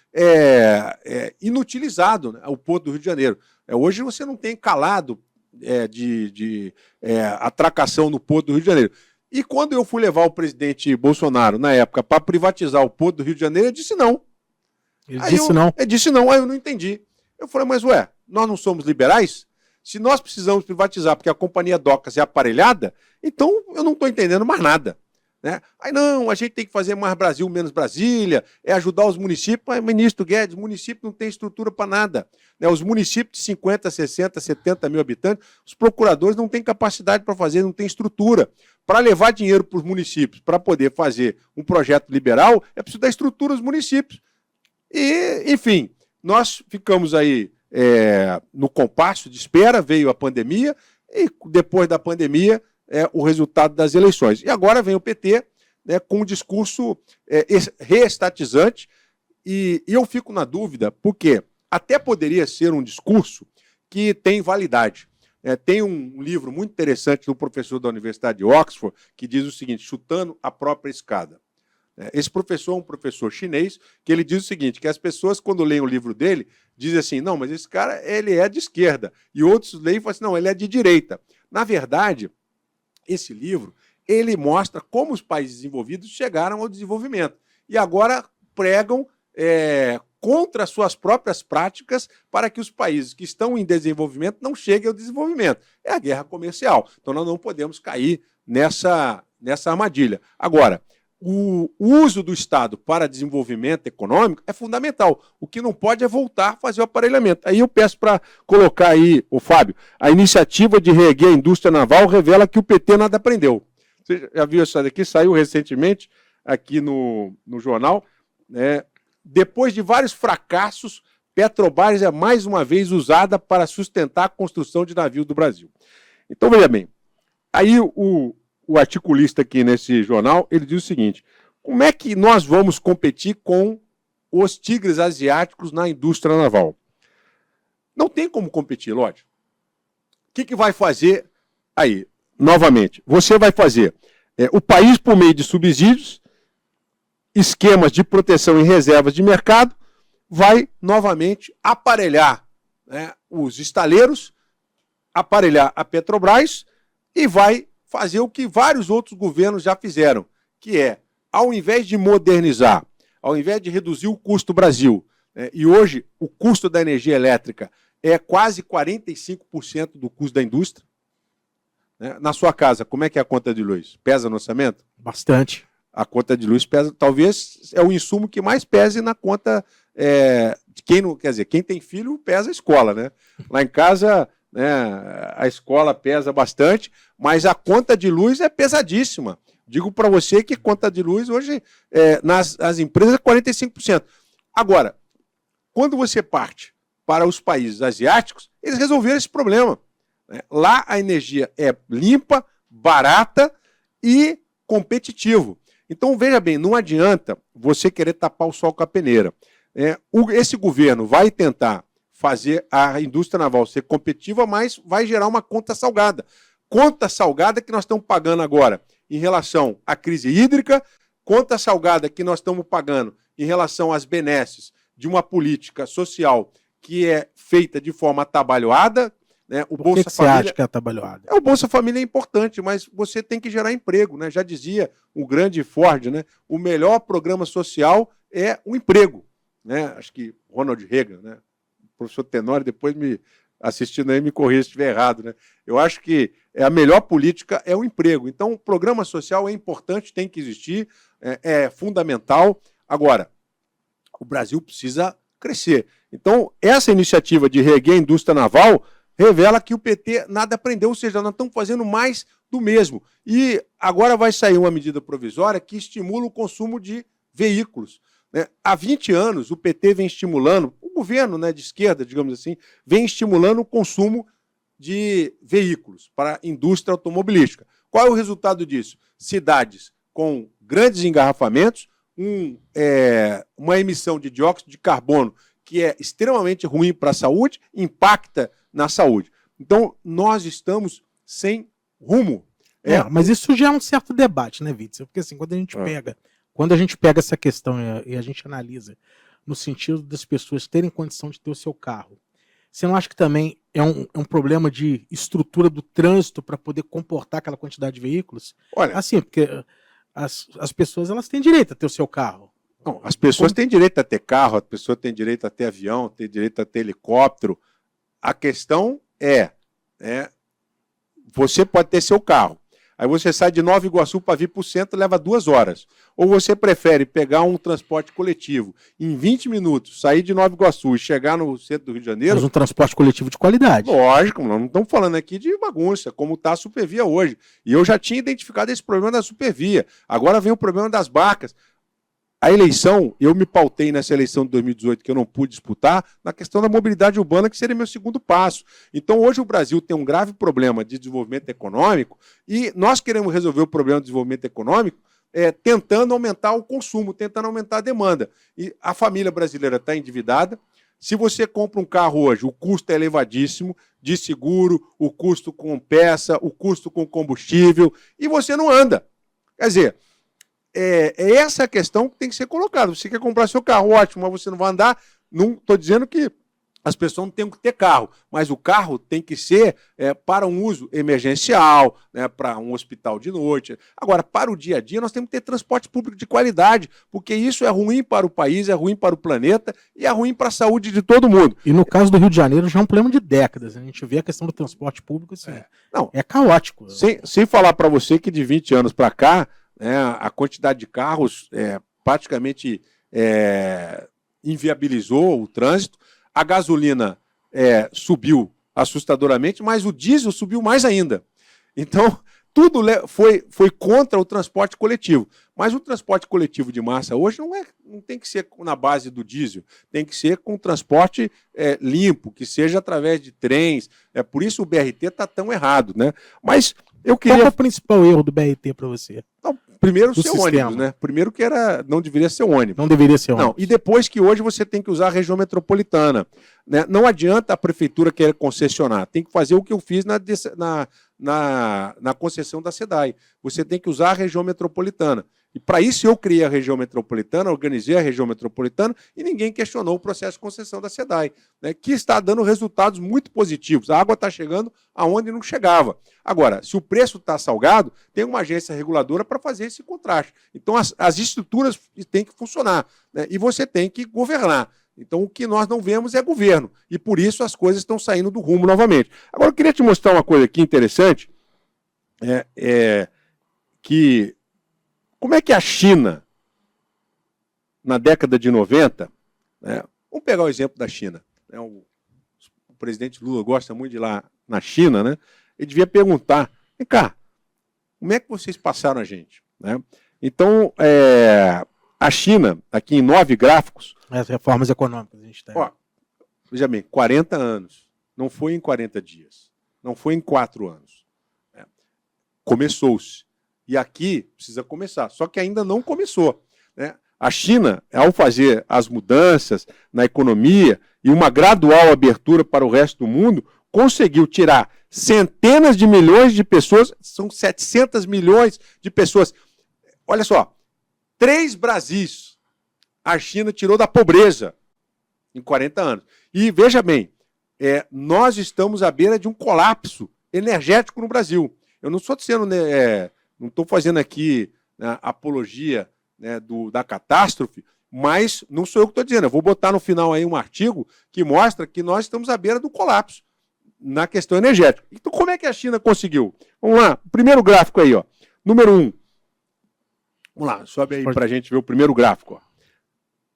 inutilizado, né? O Porto do Rio de Janeiro. Hoje você não tem calado de atracação no Porto do Rio de Janeiro. E quando eu fui levar o presidente Bolsonaro, na época, para privatizar o Porto do Rio de Janeiro, ele disse não. Ele disse não? Ele disse não, aí eu não entendi. Eu falei, mas nós não somos liberais? Se nós precisamos privatizar porque a companhia Docas é aparelhada, então eu não estou entendendo mais nada. Né? Aí não, a gente tem que fazer mais Brasil, menos Brasília, ajudar os municípios. Mas, ministro Guedes, município não tem estrutura para nada. Né? Os municípios de 50, 60, 70 mil habitantes, os procuradores não têm capacidade para fazer, não têm estrutura. Para levar dinheiro para os municípios, para poder fazer um projeto liberal, é preciso dar estrutura aos municípios. E, enfim, nós ficamos aí no compasso de espera, veio a pandemia, e depois da pandemia, o resultado das eleições. E agora vem o PT com um discurso reestatizante, e eu fico na dúvida, porque até poderia ser um discurso que tem validade. Tem um livro muito interessante do professor da Universidade de Oxford, que diz o seguinte, chutando a própria escada. Esse professor é um professor chinês, que ele diz o seguinte, que as pessoas, quando leem o livro dele, dizem assim, não, mas esse cara ele é de esquerda, e outros leem e falam assim, não, ele é de direita. Na verdade, esse livro, ele mostra como os países desenvolvidos chegaram ao desenvolvimento, e agora pregam contra as suas próprias práticas para que os países que estão em desenvolvimento não cheguem ao desenvolvimento. É a guerra comercial, então nós não podemos cair nessa armadilha. Agora, o uso do Estado para desenvolvimento econômico é fundamental. O que não pode é voltar a fazer o aparelhamento. Aí eu peço para colocar aí, Fábio, a iniciativa de reerguer a indústria naval revela que o PT nada aprendeu. Você já viu isso daqui? Saiu recentemente aqui no jornal. Depois de vários fracassos, Petrobras é mais uma vez usada para sustentar a construção de navios do Brasil. Então, veja bem, aí o articulista aqui nesse jornal, ele diz o seguinte, como é que nós vamos competir com os tigres asiáticos na indústria naval? Não tem como competir, lógico. O que vai fazer aí? Novamente, você vai fazer o país, por meio de subsídios, esquemas de proteção em reservas de mercado, vai novamente aparelhar os estaleiros, aparelhar a Petrobras e vai fazer o que vários outros governos já fizeram, que ao invés de modernizar, ao invés de reduzir o custo do Brasil, e hoje o custo da energia elétrica é quase 45% do custo da indústria. Na sua casa, como é que é a conta de luz? Pesa no orçamento? Bastante. A conta de luz pesa, talvez é o insumo que mais pese na conta de quem não, quer dizer, quem tem filho pesa a escola, né? Lá em casa né? A escola pesa bastante, mas a conta de luz é pesadíssima. Digo para você que conta de luz hoje, nas empresas, é 45%. Agora, quando você parte para os países asiáticos, eles resolveram esse problema. Lá a energia é limpa, barata e competitivo. Então, veja bem, não adianta você querer tapar o sol com a peneira. Esse governo vai tentar fazer a indústria naval ser competitiva, mas vai gerar uma conta salgada. Conta salgada que nós estamos pagando agora em relação à crise hídrica, conta salgada que nós estamos pagando em relação às benesses de uma política social que é feita de forma atabalhoada. O Por que você acha que é atabalhoada? O Bolsa Família é importante, mas você tem que gerar emprego, né? Já dizia o grande Ford, né? O melhor programa social é o emprego, né? Acho que Ronald Reagan, né? O professor Tenório, depois me assistindo aí, me corrija se estiver errado, né? Eu acho que a melhor política é o emprego. Então, o programa social é importante, tem que existir, é fundamental. Agora, o Brasil precisa crescer. Então, essa iniciativa de reerguer a indústria naval revela que o PT nada aprendeu, ou seja, nós estamos fazendo mais do mesmo. E agora vai sair uma medida provisória que estimula o consumo de veículos. Há 20 anos, o PT vem estimulando, o governo, né, de esquerda, digamos assim, vem estimulando o consumo de veículos para a indústria automobilística. Qual é o resultado disso? Cidades com grandes engarrafamentos, uma emissão de dióxido de carbono que é extremamente ruim para a saúde, impacta na saúde. Então, nós estamos sem rumo. Mas isso já é um certo debate, né, Witzel? Porque assim, quando a gente pega essa questão e a gente analisa no sentido das pessoas terem condição de ter o seu carro, você não acha que também é um problema de estrutura do trânsito para poder comportar aquela quantidade de veículos? Olha, assim, porque as pessoas elas têm direito a ter o seu carro. Não, as pessoas têm direito a ter carro, as pessoas têm direito a ter avião, têm direito a ter helicóptero. A questão você pode ter seu carro. Aí você sai de Nova Iguaçu para vir para o centro, leva 2 horas. Ou você prefere pegar um transporte coletivo em 20 minutos, sair de Nova Iguaçu e chegar no centro do Rio de Janeiro. Mas um transporte coletivo de qualidade. Lógico, nós não estamos falando aqui de bagunça, como está a Supervia hoje. E eu já tinha identificado esse problema da Supervia. Agora vem o problema das barcas. A eleição, eu me pautei nessa eleição de 2018, que eu não pude disputar, na questão da mobilidade urbana, que seria meu segundo passo. Então, hoje o Brasil tem um grave problema de desenvolvimento econômico e nós queremos resolver o problema do desenvolvimento econômico tentando aumentar o consumo, tentando aumentar a demanda. E a família brasileira está endividada. Se você compra um carro hoje, o custo é elevadíssimo, de seguro, o custo com peça, o custo com combustível, e você não anda. Quer dizer, essa a questão que tem que ser colocada. Você quer comprar seu carro, ótimo, mas você não vai andar. Não estou dizendo que as pessoas não têm que ter carro, mas o carro tem que ser para um uso emergencial, né, para um hospital de noite. Agora, para o dia a dia, nós temos que ter transporte público de qualidade, porque isso é ruim para o país, é ruim para o planeta e é ruim para a saúde de todo mundo. E no caso do Rio de Janeiro já é um problema de décadas. A gente vê a questão do transporte público, assim, é caótico. Sem falar para você que de 20 anos para cá, a quantidade de carros praticamente inviabilizou o trânsito. A gasolina subiu assustadoramente, mas o diesel subiu mais ainda. Então, tudo foi contra o transporte coletivo. Mas o transporte coletivo de massa hoje não tem que ser na base do diesel, tem que ser com transporte limpo, que seja através de trens. Por isso o BRT está tão errado, né? Mas eu queria... Qual é o principal erro do BRT para você? Não, primeiro ser ônibus, né? Primeiro que não deveria ser ônibus. Não deveria ser ônibus. Não, e depois que hoje você tem que usar a região metropolitana. Né? Não adianta a prefeitura querer concessionar. Tem que fazer o que eu fiz na concessão da SEDAI. Você tem que usar a região metropolitana. E para isso eu criei a região metropolitana, organizei a região metropolitana e ninguém questionou o processo de concessão da SEDAI, né, que está dando resultados muito positivos. A água está chegando aonde não chegava. Agora, se o preço está salgado, tem uma agência reguladora para fazer esse contraste. Então, as estruturas têm que funcionar, né, e você tem que governar. Então, o que nós não vemos é governo. E por isso as coisas estão saindo do rumo novamente. Agora, eu queria te mostrar uma coisa aqui interessante, que... Como é que a China, na década de 90, né, vamos pegar o exemplo da China, né, o presidente Lula gosta muito de ir lá na China, né? Ele devia perguntar, vem cá, como é que vocês passaram a gente? Né? Então, a China, aqui em 9 gráficos... As reformas econômicas a gente tem. Ó, veja bem, 40 anos. Não foi em 40 dias. Não foi em 4 anos. Começou-se. E aqui precisa começar. Só que ainda não começou. Né? A China, ao fazer as mudanças na economia e uma gradual abertura para o resto do mundo, conseguiu tirar centenas de milhões de pessoas, são 700 milhões de pessoas. Olha só, 3 Brasis a China tirou da pobreza em 40 anos. E veja bem, nós estamos à beira de um colapso energético no Brasil. Eu não estou dizendo, não estou fazendo aqui, né, apologia, né, da catástrofe, mas não sou eu que estou dizendo. Eu vou botar no final aí um artigo que mostra que nós estamos à beira do colapso na questão energética. Então, como é que a China conseguiu? Vamos lá, primeiro gráfico aí, ó. Número 1. Vamos lá, sobe aí para a gente ver o primeiro gráfico. Ó.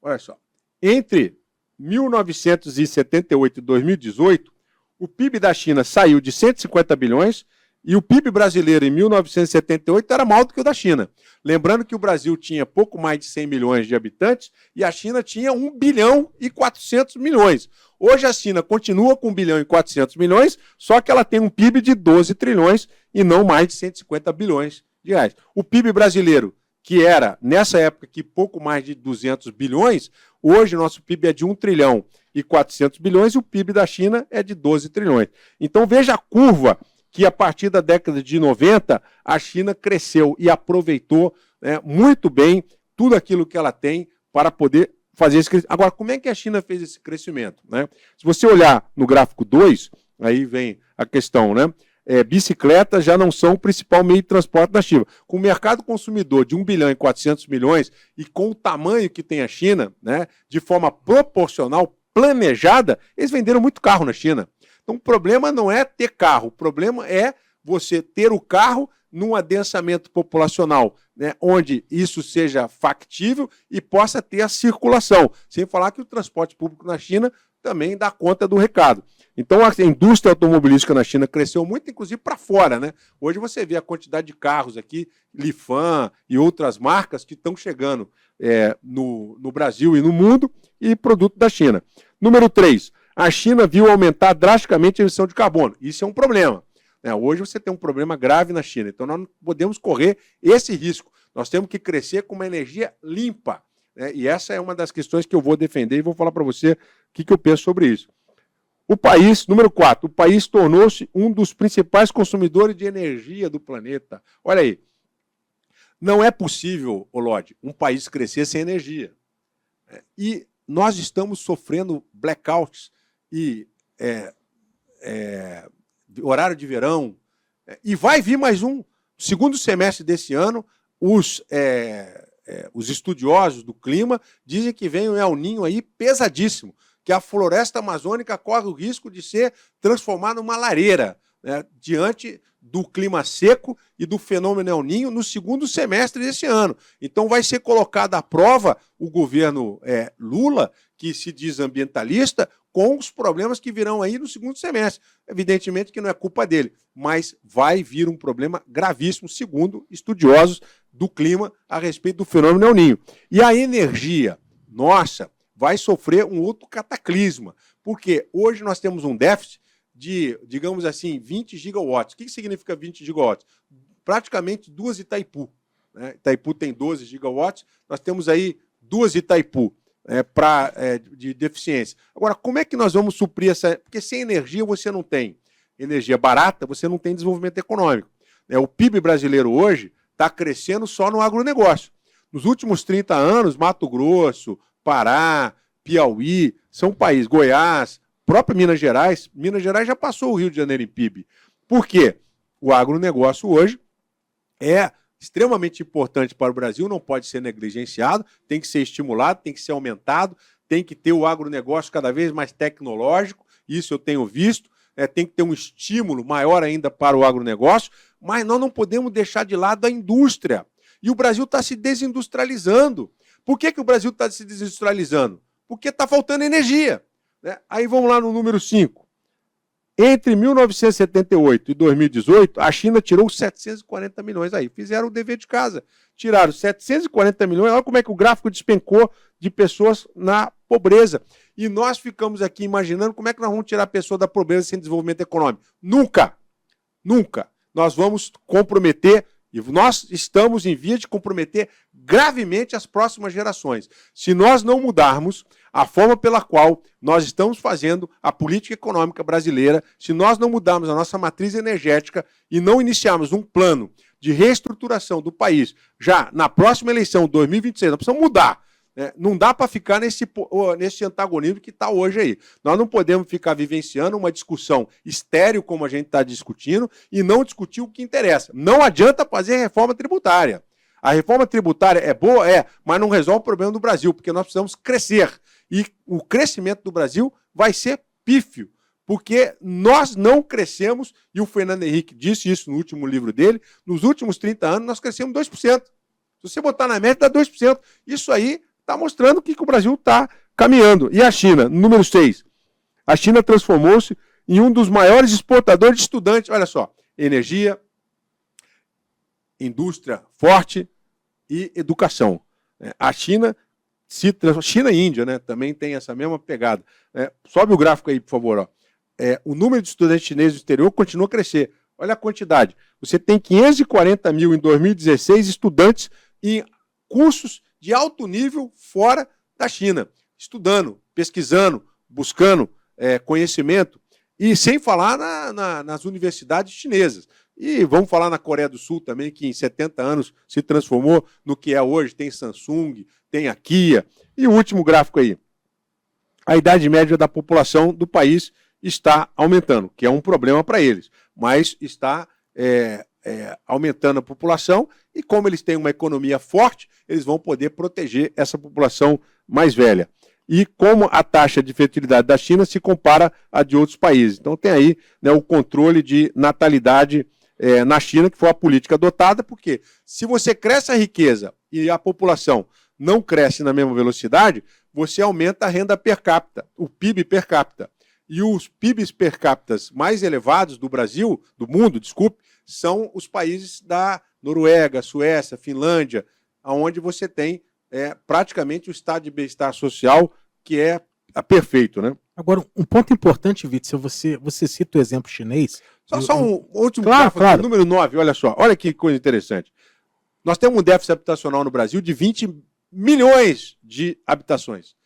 Olha só. Entre 1978 e 2018, o PIB da China saiu de 150 bilhões e o PIB brasileiro em 1978 era maior do que o da China. Lembrando que o Brasil tinha pouco mais de 100 milhões de habitantes e a China tinha 1 bilhão e 400 milhões. Hoje a China continua com 1 bilhão e 400 milhões, só que ela tem um PIB de 12 trilhões e não mais de 150 bilhões de reais. O PIB brasileiro, que era, nessa época, que pouco mais de 200 bilhões, hoje nosso PIB é de 1 trilhão e 400 bilhões e o PIB da China é de 12 trilhões. Então veja a curva que a partir da década de 90 a China cresceu e aproveitou, né, muito bem tudo aquilo que ela tem para poder fazer esse crescimento. Agora, como é que a China fez esse crescimento? Né? Se você olhar no gráfico 2, aí vem a questão, né? Bicicletas já não são o principal meio de transporte da China. Com o mercado consumidor de 1 bilhão e 400 milhões e com o tamanho que tem a China, né, de forma proporcional, planejada, eles venderam muito carro na China. Então o problema não é ter carro, o problema é você ter o carro num adensamento populacional, né, onde isso seja factível e possa ter a circulação. Sem falar que o transporte público na China também dá conta do recado. Então a indústria automobilística na China cresceu muito, inclusive para fora, né? Hoje você vê a quantidade de carros aqui, Lifan e outras marcas que estão chegando no Brasil e no mundo e produto da China. Número 3, a China viu aumentar drasticamente a emissão de carbono. Isso é um problema. Hoje você tem um problema grave na China, então nós não podemos correr esse risco. Nós temos que crescer com uma energia limpa. E essa é uma das questões que eu vou defender e vou falar para você o que eu penso sobre isso. O país, número 4, o país tornou-se um dos principais consumidores de energia do planeta. Olha aí, não é possível, Lodi, um país crescer sem energia. E nós estamos sofrendo blackouts e horário de verão, e vai vir mais um. Segundo semestre desse ano, os estudiosos do clima dizem que vem um El Niño aí pesadíssimo, que a floresta amazônica corre o risco de ser transformada numa lareira, né, diante do clima seco e do fenômeno El Niño no segundo semestre desse ano. Então vai ser colocado à prova o governo Lula, que se diz ambientalista, com os problemas que virão aí no segundo semestre. Evidentemente que não é culpa dele, mas vai vir um problema gravíssimo, segundo estudiosos do clima, a respeito do fenômeno El Niño. E a energia, nossa, vai sofrer um outro cataclisma, porque hoje nós temos um déficit de, digamos assim, 20 gigawatts. O que significa 20 gigawatts? Praticamente 2 Itaipu. Né? Itaipu tem 12 gigawatts, nós temos aí 2 Itaipu de deficiência. Agora, como é que nós vamos suprir essa... Porque sem energia você não tem energia barata, você não tem desenvolvimento econômico. O PIB brasileiro hoje está crescendo só no agronegócio. Nos últimos 30 anos, Mato Grosso, Pará, Piauí, são países, Goiás, própria Minas Gerais já passou o Rio de Janeiro em PIB. Por quê? O agronegócio hoje é extremamente importante para o Brasil, não pode ser negligenciado, tem que ser estimulado, tem que ser aumentado, tem que ter o agronegócio cada vez mais tecnológico, isso eu tenho visto, tem que ter um estímulo maior ainda para o agronegócio, mas nós não podemos deixar de lado a indústria. E o Brasil está se desindustrializando. Por que o Brasil está se desindustrializando? Porque está faltando energia. Né? Aí vamos lá no número 5. Entre 1978 e 2018, a China tirou 740 milhões aí. Fizeram o dever de casa. Tiraram 740 milhões. Olha como é que o gráfico despencou de pessoas na pobreza. E nós ficamos aqui imaginando como é que nós vamos tirar a pessoa da pobreza sem desenvolvimento econômico. Nunca. Nunca. Nós vamos comprometer, e nós estamos em via de comprometer gravemente as próximas gerações. Se nós não mudarmos a forma pela qual nós estamos fazendo a política econômica brasileira, se nós não mudarmos a nossa matriz energética e não iniciarmos um plano de reestruturação do país já na próxima eleição, 2026, nós precisamos mudar. Não dá para ficar nesse antagonismo que está hoje aí. Nós não podemos ficar vivenciando uma discussão estéril, como a gente está discutindo, e não discutir o que interessa. Não adianta fazer reforma tributária. A reforma tributária é boa? É, mas não resolve o problema do Brasil, porque nós precisamos crescer. E o crescimento do Brasil vai ser pífio, porque nós não crescemos, e o Fernando Henrique disse isso no último livro dele, nos últimos 30 anos nós crescemos 2%. Se você botar na média, dá 2%. Isso aí está mostrando que o Brasil está caminhando. E a China, número 6. A China transformou-se em um dos maiores exportadores de estudantes. Olha só, energia, indústria forte e educação. A China, China e Índia, né, também tem essa mesma pegada. Sobe o gráfico aí, por favor. Ó. O número de estudantes chineses no exterior continua a crescer. Olha a quantidade. Você tem 540 mil em 2016 estudantes em cursos de alto nível fora da China, estudando, pesquisando, buscando conhecimento, e sem falar nas universidades chinesas. E vamos falar na Coreia do Sul também, que em 70 anos se transformou no que é hoje, tem Samsung, tem a Kia. E o último gráfico aí, a idade média da população do país está aumentando, que é um problema para eles, mas está aumentando a população, e como eles têm uma economia forte, eles vão poder proteger essa população mais velha. E como a taxa de fertilidade da China se compara à de outros países. Então tem aí, né, o controle de natalidade na China, que foi a política adotada, porque se você cresce a riqueza e a população não cresce na mesma velocidade, você aumenta a renda per capita, o PIB per capita. E os PIBs per capita mais elevados do Brasil, do mundo, desculpe, são os países da Noruega, Suécia, Finlândia, onde você tem praticamente o estado de bem-estar social que é perfeito, né? Agora, um ponto importante, Witzel, você cita o exemplo chinês. Só um último claro. Número 9, olha só, olha que coisa interessante. Nós temos um déficit habitacional no Brasil de 20 milhões de habitações.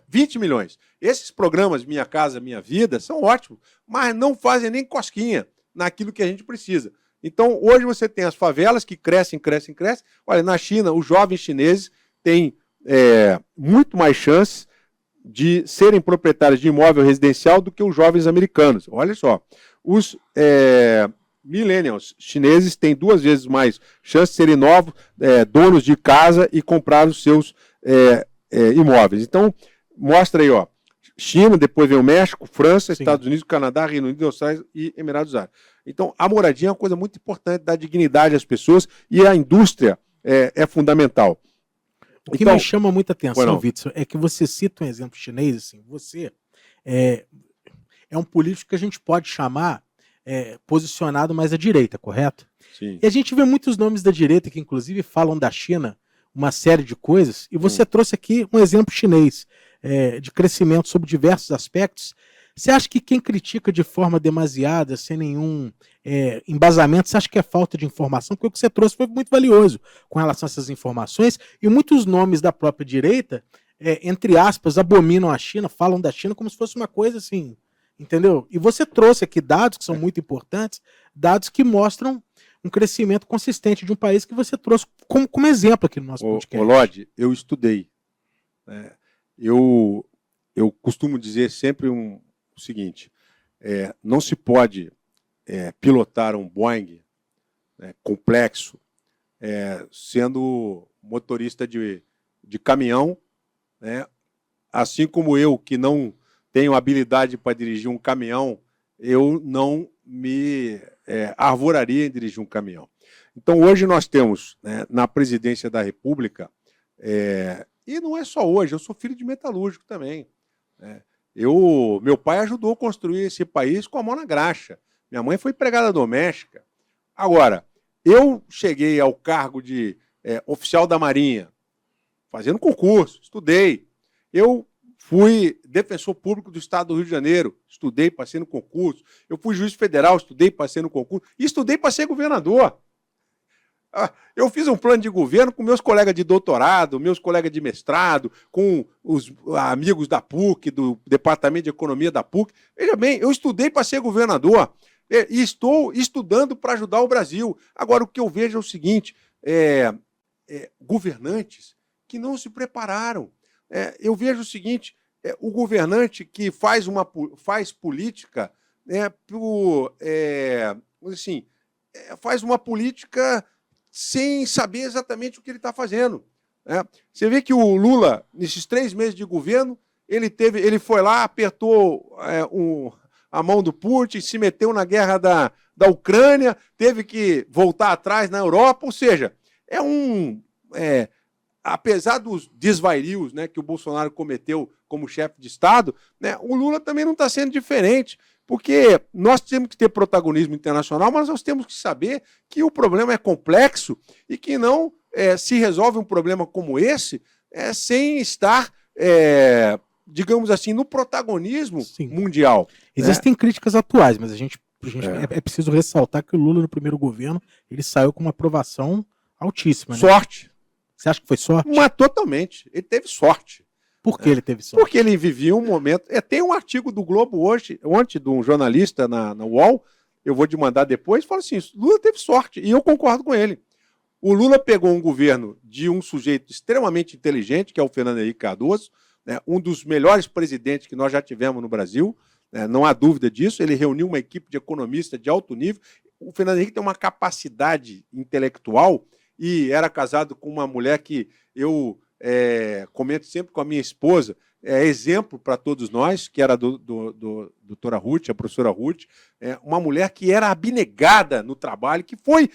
20 milhões. Esses programas Minha Casa Minha Vida são ótimos, mas não fazem nem cosquinha naquilo que a gente precisa. Então, hoje você tem as favelas que crescem. Olha, na China, os jovens chineses têm muito mais chances de serem proprietários de imóvel residencial do que os jovens americanos. Olha só, os millennials chineses têm 2 vezes mais chances de serem novos donos de casa e comprar os seus imóveis. Então, mostra aí, ó, China, depois vem o México, França, Sim. Estados Unidos, Canadá, Reino Unido, Austrália e Emirados Árabes. Então, a moradia é uma coisa muito importante, dar dignidade às pessoas, e a indústria é fundamental. O que me chama muita atenção, Witzel, é que você cita um exemplo chinês, assim, você é um político que a gente pode chamar posicionado mais à direita, correto? Sim. E a gente vê muitos nomes da direita que, inclusive, falam da China uma série de coisas, e você trouxe aqui um exemplo chinês de crescimento sobre diversos aspectos. Você acha que quem critica de forma demasiada, sem nenhum embasamento, você acha que é falta de informação? Porque o que você trouxe foi muito valioso com relação a essas informações, e muitos nomes da própria direita, entre aspas, abominam a China, falam da China como se fosse uma coisa assim, entendeu? E você trouxe aqui dados que são muito importantes, dados que mostram um crescimento consistente de um país que você trouxe como exemplo aqui no nosso podcast. Lodi, eu estudei. Eu costumo dizer sempre o seguinte, não se pode pilotar um Boeing complexo sendo motorista de caminhão, assim como eu, que não tenho habilidade para dirigir um caminhão, eu não me arvoraria em dirigir um caminhão. Então, hoje nós temos, na presidência da República, e não é só hoje, eu sou filho de metalúrgico também. Meu pai ajudou a construir esse país com a mão na graxa. Minha mãe foi empregada doméstica. Agora, eu cheguei ao cargo de oficial da Marinha, fazendo concurso, estudei. Eu fui defensor público do Estado do Rio de Janeiro, estudei, passei no concurso. Eu fui juiz federal, estudei, passei no concurso. E estudei para ser governador. Eu fiz um plano de governo com meus colegas de doutorado, meus colegas de mestrado, com os amigos da PUC, do Departamento de Economia da PUC. Veja bem, eu estudei para ser governador e estou estudando para ajudar o Brasil. Agora, o que eu vejo é o seguinte, governantes que não se prepararam. Eu vejo o seguinte, o governante que faz política, faz uma política sem saber exatamente o que ele está fazendo. Você vê que o Lula, nesses 3 meses de governo, ele foi lá, apertou a mão do Putin, se meteu na guerra da Ucrânia, teve que voltar atrás na Europa, ou seja, apesar dos desvarios, né, que o Bolsonaro cometeu como chefe de Estado, né, o Lula também não está sendo diferente, porque nós temos que ter protagonismo internacional, mas nós temos que saber que o problema é complexo e que não se resolve um problema como esse sem estar, digamos assim, no protagonismo mundial. Existem críticas atuais, mas a gente é preciso ressaltar que o Lula, no primeiro governo, ele saiu com uma aprovação altíssima. Né? Sorte. Você acha que foi sorte? Mas totalmente. Ele teve sorte. Por que ele teve sorte? Porque ele vivia um momento... tem um artigo do Globo ontem, de um jornalista na UOL, eu vou te mandar depois, fala assim, Lula teve sorte, e eu concordo com ele. O Lula pegou um governo de um sujeito extremamente inteligente, que é o Fernando Henrique Cardoso, né, um dos melhores presidentes que nós já tivemos no Brasil, né, não há dúvida disso, ele reuniu uma equipe de economistas de alto nível. O Fernando Henrique tem uma capacidade intelectual e era casado com uma mulher que eu comento sempre com a minha esposa, exemplo para todos nós, que era a doutora Ruth, a professora Ruth, uma mulher que era abnegada no trabalho, que foi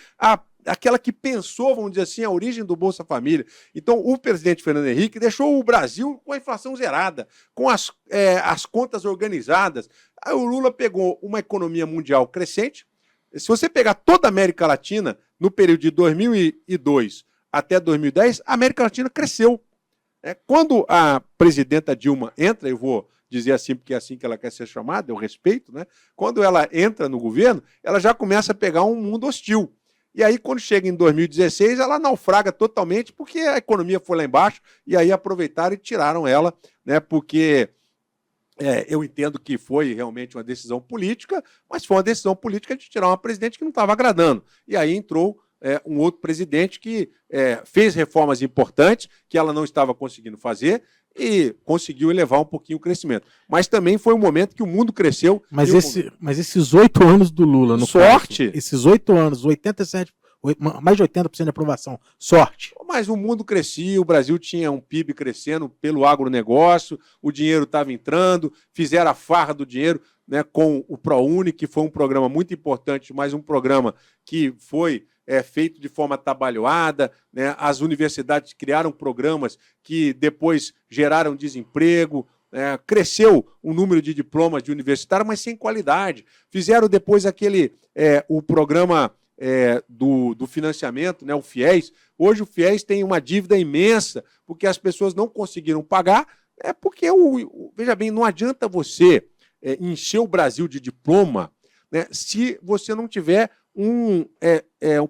aquela que pensou, vamos dizer assim, a origem do Bolsa Família. Então, o presidente Fernando Henrique deixou o Brasil com a inflação zerada, com as contas organizadas. Aí o Lula pegou uma economia mundial crescente. Se você pegar toda a América Latina, no período de 2002 até 2010, a América Latina cresceu. Quando a presidenta Dilma entra, eu vou dizer assim, porque é assim que ela quer ser chamada, eu respeito, né? Quando ela entra no governo, ela já começa a pegar um mundo hostil. E aí, quando chega em 2016, ela naufraga totalmente, porque a economia foi lá embaixo, e aí aproveitaram e tiraram ela, né? Porque eu entendo que foi realmente uma decisão política, mas foi uma decisão política de tirar uma presidente que não estava agradando. E aí entrou um outro presidente que fez reformas importantes que ela não estava conseguindo fazer e conseguiu elevar um pouquinho o crescimento. Mas também foi um momento que o mundo cresceu. Mas esses 8 anos do Lula, no sorte. Caso, esses 8 anos, 87, mais de 80% de aprovação, sorte. Mas o mundo crescia, o Brasil tinha um PIB crescendo pelo agronegócio, o dinheiro estava entrando, fizeram a farra do dinheiro, né, com o ProUni, que foi um programa muito importante, mas um programa que foi feito de forma atabalhoada, né? As universidades criaram programas que depois geraram desemprego, cresceu o número de diplomas de universitário, mas sem qualidade. Fizeram depois o programa do financiamento, né, o FIES. Hoje o FIES tem uma dívida imensa, porque as pessoas não conseguiram pagar, porque, veja bem, não adianta você encher o Brasil de diploma, né, se você não tiver um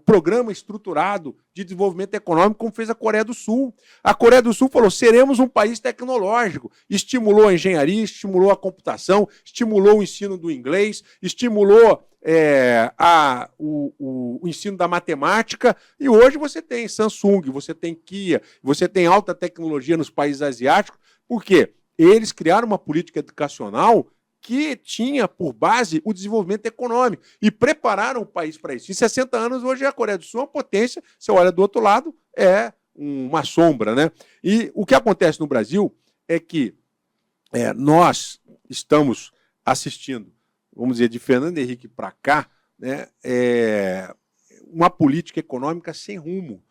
programa estruturado de desenvolvimento econômico, como fez a Coreia do Sul. A Coreia do Sul falou, seremos um país tecnológico. Estimulou a engenharia, estimulou a computação, estimulou o ensino do inglês, estimulou o ensino da matemática, e hoje você tem Samsung, você tem Kia, você tem alta tecnologia nos países asiáticos. Por quê? Eles criaram uma política educacional que tinha por base o desenvolvimento econômico e prepararam o país para isso. Em 60 anos, hoje a Coreia do Sul é uma potência, você olha do outro lado, é uma sombra, né? E o que acontece no Brasil é que nós estamos assistindo, vamos dizer, de Fernando Henrique para cá, né, uma política econômica sem rumo.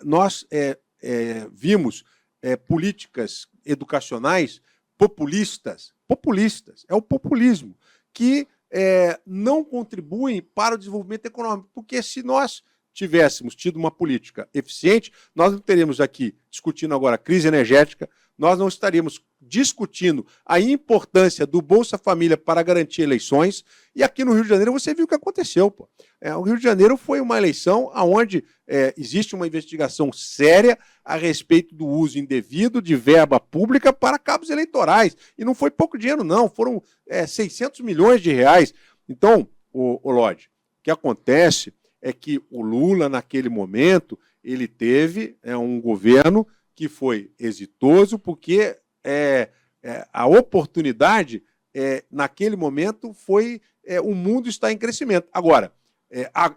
Nós vimos políticas educacionais populistas, populistas. É o populismo que não contribuem para o desenvolvimento econômico. Porque se nós tivéssemos tido uma política eficiente, nós não teríamos aqui discutindo agora a crise energética, nós não estaríamos discutindo a importância do Bolsa Família para garantir eleições. E aqui no Rio de Janeiro você viu o que aconteceu. Pô. O Rio de Janeiro foi uma eleição onde existe uma investigação séria a respeito do uso indevido de verba pública para cabos eleitorais. E não foi pouco dinheiro, não. Foram 600 milhões de reais. Então, o Lodi, o que acontece é que o Lula, naquele momento, ele teve um governo que foi exitoso, porque a oportunidade, naquele momento, foi o mundo está em crescimento. Agora,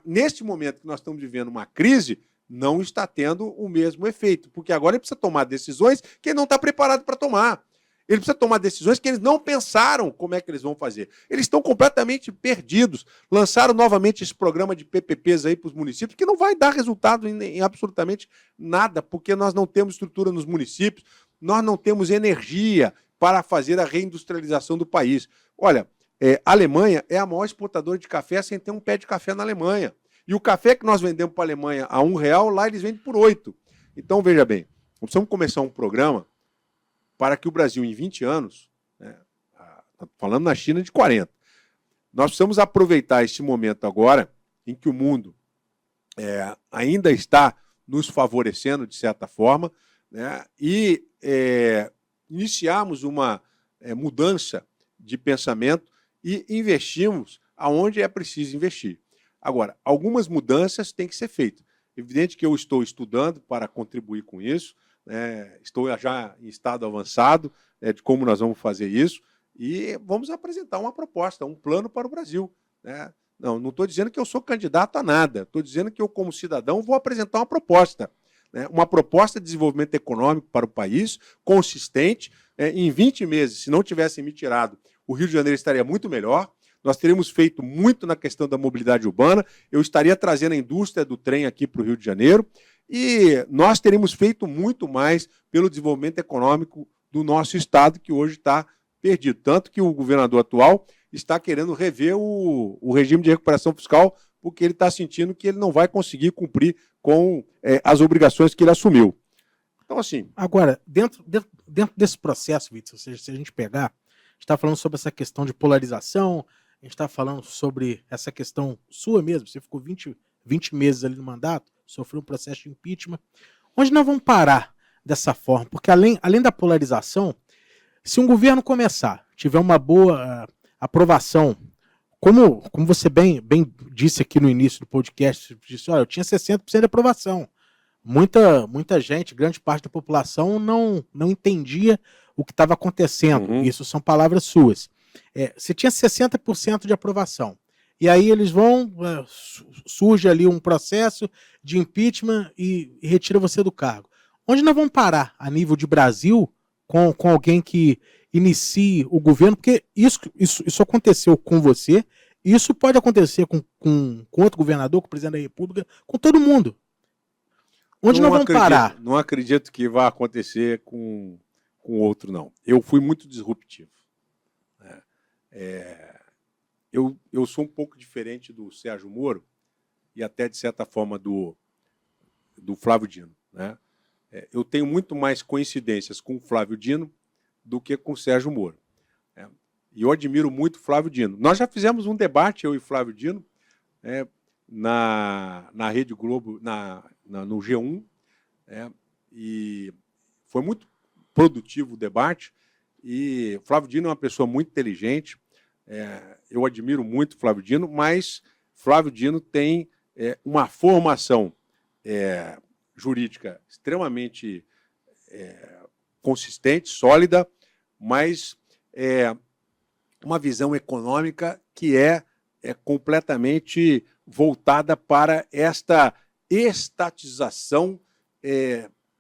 neste momento que nós estamos vivendo uma crise, não está tendo o mesmo efeito, porque agora ele precisa tomar decisões que ele não está preparado para tomar. Ele precisa tomar decisões que eles não pensaram como é que eles vão fazer. Eles estão completamente perdidos. Lançaram novamente esse programa de PPPs aí para os municípios, que não vai dar resultado em absolutamente nada, porque nós não temos estrutura nos municípios, nós não temos energia para fazer a reindustrialização do país. Olha, a Alemanha é a maior exportadora de café sem ter um pé de café na Alemanha. E o café que nós vendemos para a Alemanha a R$1, lá eles vendem por 8. Então, veja bem, nós precisamos começar um programa para que o Brasil, em 20 anos, falando na China de 40, nós precisamos aproveitar esse momento agora em que o mundo ainda está nos favorecendo, de certa forma, né, e iniciarmos uma mudança de pensamento e investirmos aonde é preciso investir. Agora, algumas mudanças têm que ser feitas. Evidente que eu estou estudando para contribuir com isso, estou já em estado avançado de como nós vamos fazer isso e vamos apresentar uma proposta, um plano para o Brasil. Né? Não estou dizendo que eu sou candidato a nada, estou dizendo que eu, como cidadão, vou apresentar uma proposta. Uma proposta de desenvolvimento econômico para o país, consistente. Em 20 meses, se não tivessem me tirado, o Rio de Janeiro estaria muito melhor. Nós teríamos feito muito na questão da mobilidade urbana, eu estaria trazendo a indústria do trem aqui para o Rio de Janeiro, e nós teríamos feito muito mais pelo desenvolvimento econômico do nosso estado, que hoje está perdido. Tanto que o governador atual está querendo rever o regime de recuperação fiscal, porque ele está sentindo que ele não vai conseguir cumprir com as obrigações que ele assumiu. Então, assim... Agora, dentro desse processo, Vitor, ou seja, se a gente pegar, a gente está falando sobre essa questão de polarização, a gente está falando sobre essa questão sua mesmo, você ficou 20 meses ali no mandato, sofreu um processo de impeachment. Onde nós vamos parar dessa forma? Porque além da polarização, se um governo começar, tiver uma boa aprovação, como você bem disse aqui no início do podcast, disse, olha, eu tinha 60% de aprovação. Muita gente, grande parte da população não entendia o que estava acontecendo. Uhum. Isso são palavras suas. Você tinha 60% de aprovação. E aí eles vão, surge ali um processo de impeachment e retira você do cargo. Onde nós vamos parar a nível de Brasil com alguém que inicie o governo? Porque isso aconteceu com você, isso pode acontecer com outro governador, com o presidente da República, com todo mundo. Onde nós vamos parar? Não acredito que vá acontecer com outro, não. Eu fui muito disruptivo. Eu sou um pouco diferente do Sérgio Moro e até, de certa forma, do Flávio Dino. Né? Eu tenho muito mais coincidências com o Flávio Dino do que com o Sérgio Moro. E eu admiro muito o Flávio Dino. Nós já fizemos um debate, eu e o Flávio Dino, na Rede Globo, no G1, e foi muito produtivo o debate, e o Flávio Dino é uma pessoa muito inteligente, eu admiro muito o Flávio Dino, mas Flávio Dino tem uma formação jurídica extremamente consistente, sólida, mas uma visão econômica que é completamente voltada para esta estatização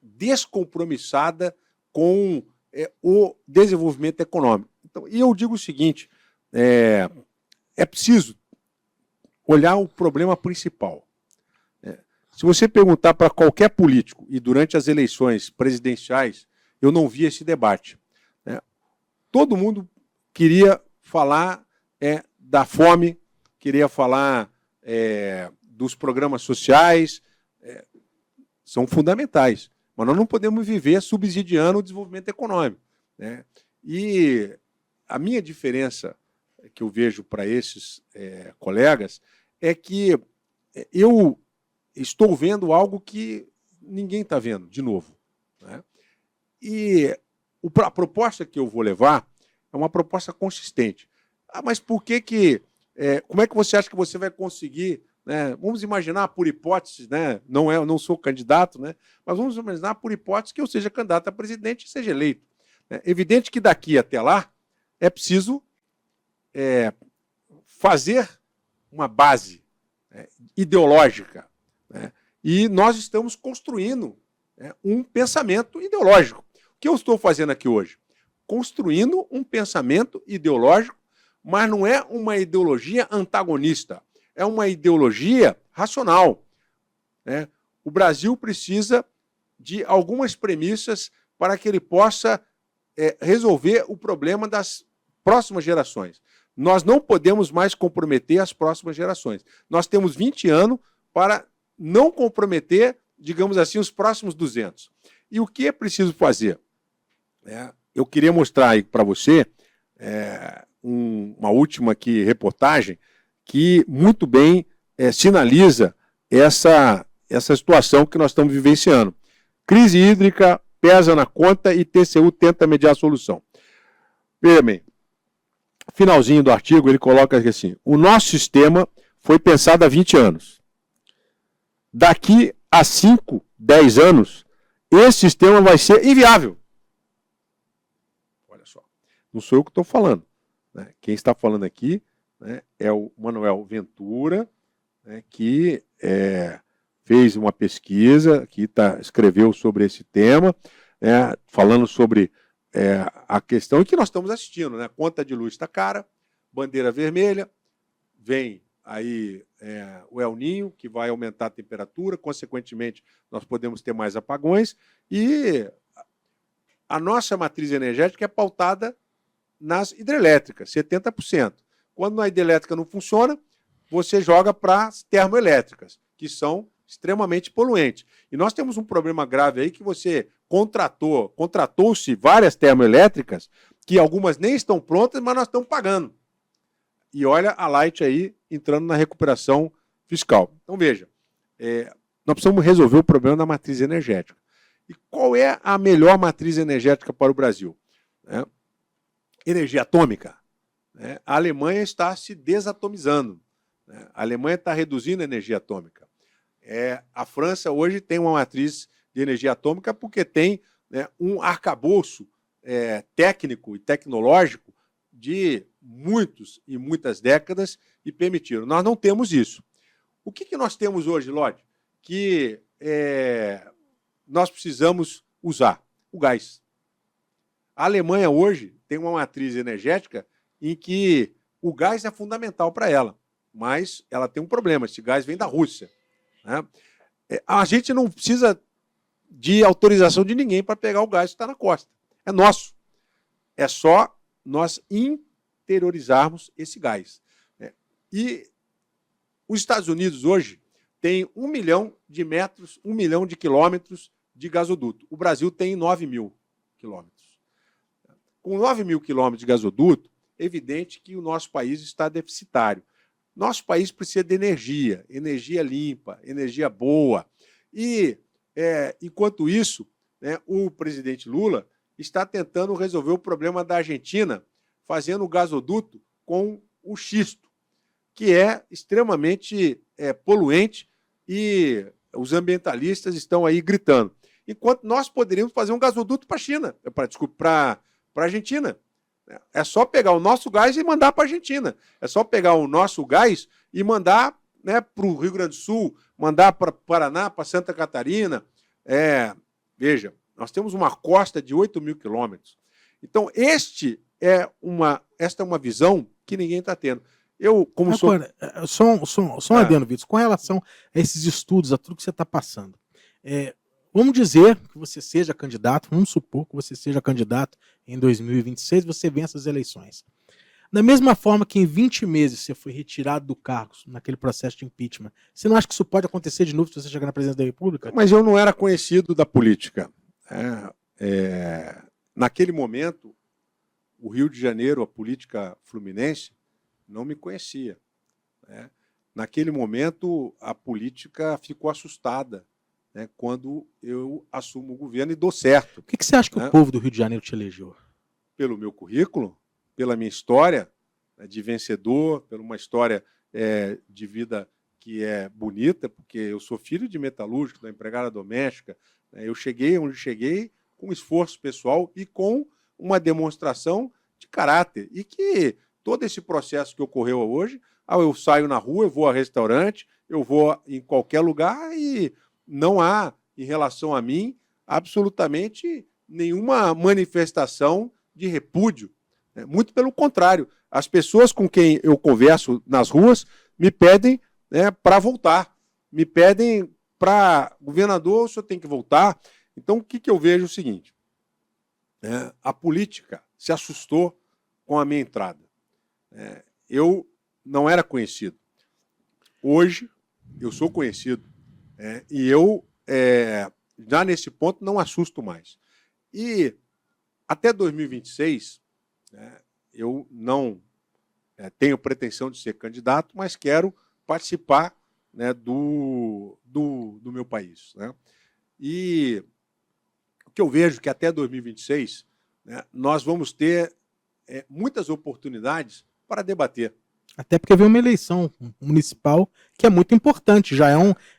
descompromissada com o desenvolvimento econômico. Então, e eu digo o seguinte, é preciso olhar o problema principal. Se você perguntar para qualquer político, e durante as eleições presidenciais, eu não vi esse debate. Todo mundo queria falar da fome, queria falar dos programas sociais, são fundamentais, mas nós não podemos viver subsidiando o desenvolvimento econômico, né? E a minha diferença que eu vejo para esses colegas é que eu estou vendo algo que ninguém está vendo, de novo, né? E a proposta que eu vou levar é uma proposta consistente. Mas por que como é que você acha que você vai conseguir, né? Vamos imaginar, por hipótese, né? Não sou candidato, né? Mas vamos imaginar, por hipótese, que eu seja candidato a presidente e seja eleito. É evidente que daqui até lá é preciso fazer uma base ideológica, né? E nós estamos construindo um pensamento ideológico. O que eu estou fazendo aqui hoje? Construindo um pensamento ideológico, mas não é uma ideologia antagonista, é uma ideologia racional, né? O Brasil precisa de algumas premissas para que ele possa resolver o problema das próximas gerações. Nós não podemos mais comprometer as próximas gerações. Nós temos 20 anos para não comprometer, digamos assim, os próximos 200. E o que é preciso fazer? Eu queria mostrar aí para você uma última aqui reportagem que muito bem sinaliza essa situação que nós estamos vivenciando. Crise hídrica pesa na conta e TCU tenta mediar a solução. Veja bem, finalzinho do artigo ele coloca assim: o nosso sistema foi pensado há 20 anos. Daqui a 5, 10 anos, esse sistema vai ser inviável. Olha só, não sou eu que estou falando, né? Quem está falando aqui, né, é o Manuel Ventura, né, que fez uma pesquisa, que escreveu sobre esse tema, falando sobre a questão que nós estamos assistindo, né? Conta de luz está cara, bandeira vermelha, vem aí o El Niño, que vai aumentar a temperatura, consequentemente nós podemos ter mais apagões, e a nossa matriz energética é pautada nas hidrelétricas, 70%. Quando a hidrelétrica não funciona, você joga para as termoelétricas, que são extremamente poluentes. E nós temos um problema grave aí que você contratou-se várias termoelétricas, que algumas nem estão prontas, mas nós estamos pagando. E olha a Light aí entrando na recuperação fiscal. Então, veja, nós precisamos resolver o problema da matriz energética. E qual é a melhor matriz energética para o Brasil? Energia atômica. A Alemanha está se desatomizando. A Alemanha está reduzindo a energia atômica. A França hoje tem uma matriz de energia atômica porque tem um arcabouço técnico e tecnológico de muitas décadas e permitiram. Nós não temos isso. O que nós temos hoje, Lodi, que nós precisamos usar? O gás. A Alemanha hoje tem uma matriz energética em que o gás é fundamental para ela, mas ela tem um problema, esse gás vem da Rússia, né? A gente não precisa de autorização de ninguém para pegar o gás que está na costa. É nosso. É só nós interiorizarmos esse gás. E os Estados Unidos hoje tem 1 milhão de metros, 1 milhão de quilômetros de gasoduto. O Brasil tem 9 mil quilômetros. Com 9 mil quilômetros de gasoduto, é evidente que o nosso país está deficitário. Nosso país precisa de energia limpa, energia boa. E, enquanto isso, o presidente Lula está tentando resolver o problema da Argentina, fazendo o gasoduto com o xisto, que é extremamente poluente, e os ambientalistas estão aí gritando. Enquanto nós poderíamos fazer um gasoduto para a China, para a Argentina. É só pegar o nosso gás e mandar para a Argentina. É só pegar o nosso gás e mandar para o Rio Grande do Sul, mandar para Paraná, para Santa Catarina. Veja, nós temos uma costa de 8 mil quilômetros. Então, esta é uma visão que ninguém está tendo. Agora, só um adendo, Vitor, com relação a esses estudos, a tudo que você está passando. Vamos dizer que você seja candidato, vamos supor que você seja candidato em 2026, você vença as eleições. Da mesma forma que em 20 meses você foi retirado do cargo naquele processo de impeachment, você não acha que isso pode acontecer de novo se você chegar na presidência da República? Mas eu não era conhecido da política. Naquele momento, o Rio de Janeiro, a política fluminense, não me conhecia. Né? Naquele momento, a política ficou assustada, né, quando eu assumo o governo e dou certo. O que você acha que o povo do Rio de Janeiro te elegeu? Pelo meu currículo, pela minha história, né, de vencedor, pela uma história de vida que é bonita, porque eu sou filho de metalúrgico, da empregada doméstica. Né, eu cheguei onde cheguei com esforço pessoal e com uma demonstração de caráter. E que todo esse processo que ocorreu hoje, eu saio na rua, eu vou a restaurante, eu vou em qualquer lugar e não há, em relação a mim, absolutamente nenhuma manifestação de repúdio. Muito pelo contrário. As pessoas com quem eu converso nas ruas me pedem, né, para voltar. Me pedem para governador, o senhor tem que voltar. Então, o que eu vejo é o seguinte. A política se assustou com a minha entrada. Eu não era conhecido. Hoje, eu sou conhecido. E eu, já nesse ponto, não assusto mais. E até 2026, eu não tenho pretensão de ser candidato, mas quero participar, né, do meu país. Né? E o que eu vejo é que até 2026, né, nós vamos ter muitas oportunidades para debater. Até porque vem uma eleição municipal que é muito importante, já é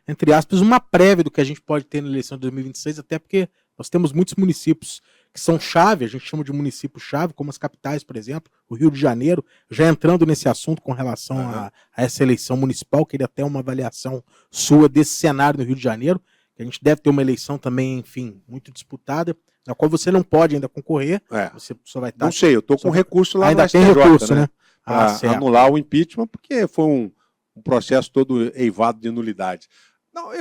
entre aspas, uma prévia do que a gente pode ter na eleição de 2026, até porque nós temos muitos municípios que são chave, a gente chama de município-chave, como as capitais, por exemplo, o Rio de Janeiro, já entrando nesse assunto com relação a essa eleição municipal, queria até uma avaliação sua desse cenário no Rio de Janeiro, que a gente deve ter uma eleição também, enfim, muito disputada, na qual você não pode ainda concorrer, você só vai estar... Não sei, eu estou com recurso lá ainda no tem STJ, recurso, né? Para anular o impeachment, porque foi um processo todo eivado de nulidade. Não,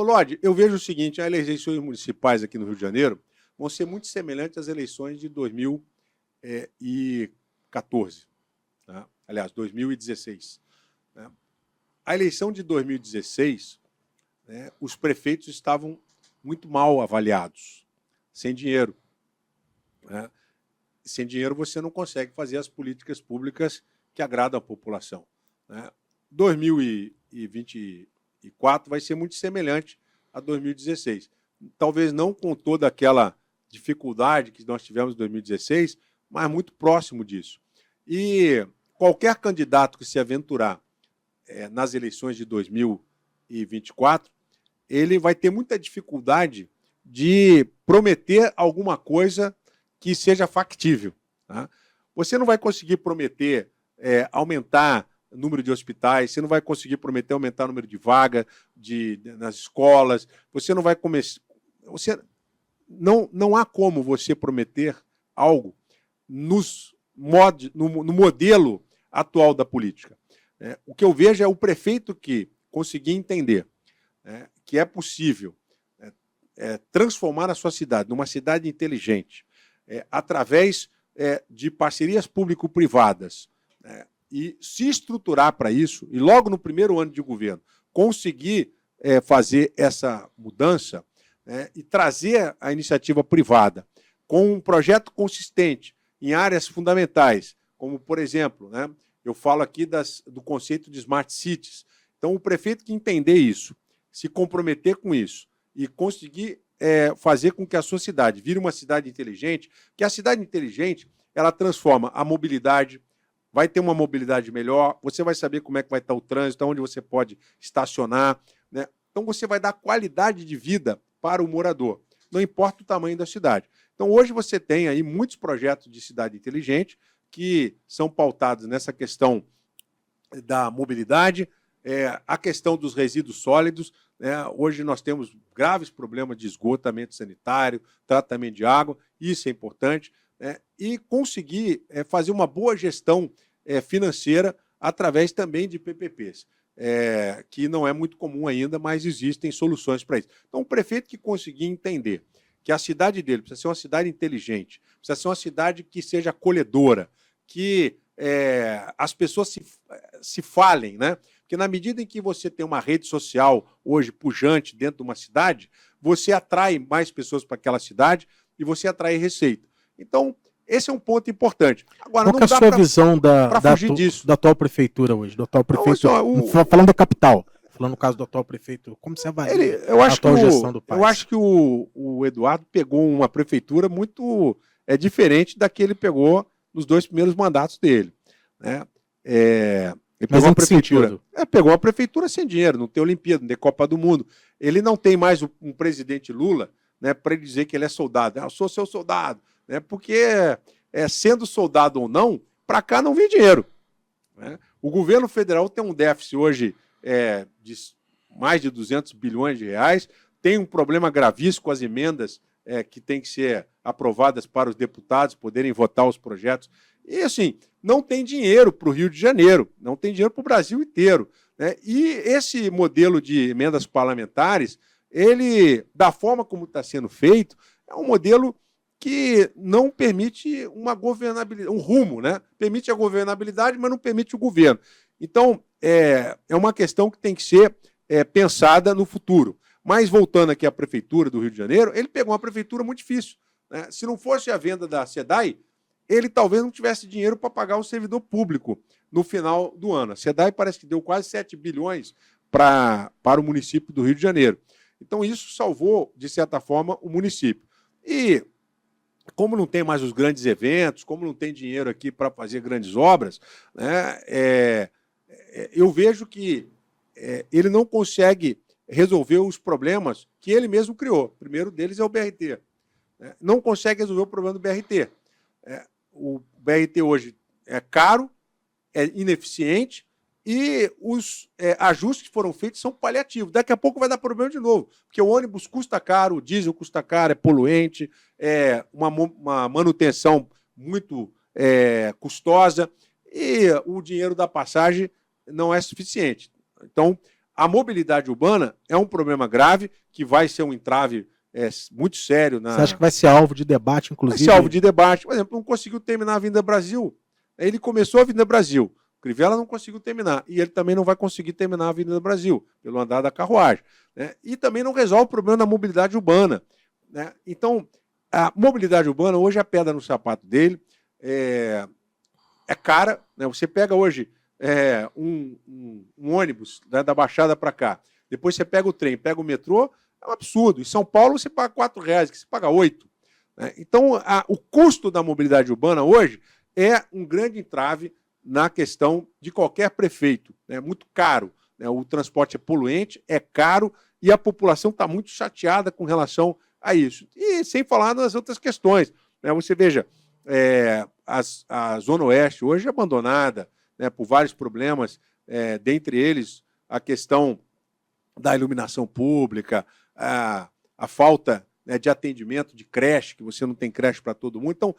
Lorde, eu vejo o seguinte, as eleições municipais aqui no Rio de Janeiro vão ser muito semelhantes às eleições de 2014. Né? Aliás, 2016. Né? A eleição de 2016, né, os prefeitos estavam muito mal avaliados, sem dinheiro. Né? Sem dinheiro você não consegue fazer as políticas públicas que agradam a população. Né? 2024 vai ser muito semelhante a 2016. Talvez não com toda aquela dificuldade que nós tivemos em 2016, mas muito próximo disso. E qualquer candidato que se aventurar nas eleições de 2024, ele vai ter muita dificuldade de prometer alguma coisa que seja factível. Tá? Você não vai conseguir prometer aumentar o número de hospitais, você não vai conseguir prometer aumentar o número de vagas nas escolas, você não vai começar... Não há como você prometer algo no modelo atual da política. O que eu vejo é o prefeito que conseguir entender que é possível transformar a sua cidade numa cidade inteligente, através de parcerias público-privadas, e se estruturar para isso, e logo no primeiro ano de governo conseguir fazer essa mudança, e trazer a iniciativa privada com um projeto consistente em áreas fundamentais, como, por exemplo, eu falo aqui do conceito de Smart Cities. Então, o prefeito que entender isso, se comprometer com isso e conseguir fazer com que a sua cidade vire uma cidade inteligente, que a cidade inteligente ela transforma a mobilidade, vai ter uma mobilidade melhor, você vai saber como é que vai estar o trânsito, onde você pode estacionar. Né? Então, você vai dar qualidade de vida para o morador, não importa o tamanho da cidade. Então, hoje você tem aí muitos projetos de cidade inteligente que são pautados nessa questão da mobilidade, a questão dos resíduos sólidos. Hoje nós temos graves problemas de esgotamento sanitário, tratamento de água, isso é importante, e conseguir fazer uma boa gestão financeira através também de PPPs. Que não é muito comum ainda, mas existem soluções para isso. Então, o prefeito que conseguir entender que a cidade dele precisa ser uma cidade inteligente, precisa ser uma cidade que seja acolhedora, que as pessoas se falem, né? Porque na medida em que você tem uma rede social hoje pujante dentro de uma cidade, você atrai mais pessoas para aquela cidade e você atrai receita. Então, esse é um ponto importante. Agora, qual que é a sua visão fugir disso. da atual prefeitura hoje? Do atual prefeito, falando da capital, falando no caso do atual prefeito, como você avalia a atual gestão do país? Eu acho que o Eduardo pegou uma prefeitura muito diferente da que ele pegou nos 2 primeiros mandatos dele, né? Ele pegou uma prefeitura. Pegou uma prefeitura sem dinheiro, não tem Olimpíada, não tem Copa do Mundo. Ele não tem mais um presidente Lula, né, para ele dizer que ele é soldado. Eu sou seu soldado, né? Porque sendo soldado ou não, para cá não vem dinheiro, né? O governo federal tem um déficit hoje de mais de 200 bilhões de reais, tem um problema gravíssimo com as emendas que têm que ser aprovadas para os deputados poderem votar os projetos. E, assim, não tem dinheiro para o Rio de Janeiro, não tem dinheiro para o Brasil inteiro, né? E esse modelo de emendas parlamentares, ele, da forma como está sendo feito, é um modelo que não permite uma governabilidade, um rumo, né? Permite a governabilidade, mas não permite o governo. Então, é uma questão que tem que ser pensada no futuro. Mas, voltando aqui à Prefeitura do Rio de Janeiro, ele pegou uma prefeitura muito difícil, né? Se não fosse a venda da SEDAI, ele talvez não tivesse dinheiro para pagar o servidor público no final do ano. A SEDAI parece que deu quase 7 bilhões para o município do Rio de Janeiro. Então, isso salvou, de certa forma, o município. E, como não tem mais os grandes eventos, como não tem dinheiro aqui para fazer grandes obras, né, eu vejo que ele não consegue resolver os problemas que ele mesmo criou. O primeiro deles é o BRT. Não consegue resolver o problema do BRT. O BRT hoje é caro, é ineficiente e os ajustes que foram feitos são paliativos. Daqui a pouco vai dar problema de novo, porque o ônibus custa caro, o diesel custa caro, é poluente, é uma manutenção muito custosa e o dinheiro da passagem não é suficiente. Então, a mobilidade urbana é um problema grave que vai ser um entrave muito sério. Você acha que vai ser alvo de debate, inclusive? Vai ser alvo de debate. Por exemplo, não conseguiu terminar a Avenida Brasil. Ele começou a Avenida Brasil. Crivella não conseguiu terminar. E ele também não vai conseguir terminar a Avenida Brasil, pelo andar da carruagem, né? E também não resolve o problema da mobilidade urbana, né? Então, a mobilidade urbana, hoje, é a pedra no sapato dele. É cara, né? Você pega hoje um ônibus, né, da Baixada para cá. Depois você pega o trem, pega o metrô. É um absurdo. Em São Paulo você paga R$4, que você paga 8. Né? Então, o custo da mobilidade urbana hoje é um grande entrave na questão de qualquer prefeito. É muito caro, né? O transporte é poluente, é caro e a população está muito chateada com relação a isso. E sem falar nas outras questões, né? Você veja, a Zona Oeste hoje é abandonada, né, por vários problemas, dentre eles a questão da iluminação pública, a falta, né, de atendimento de creche, que você não tem creche para todo mundo. Então,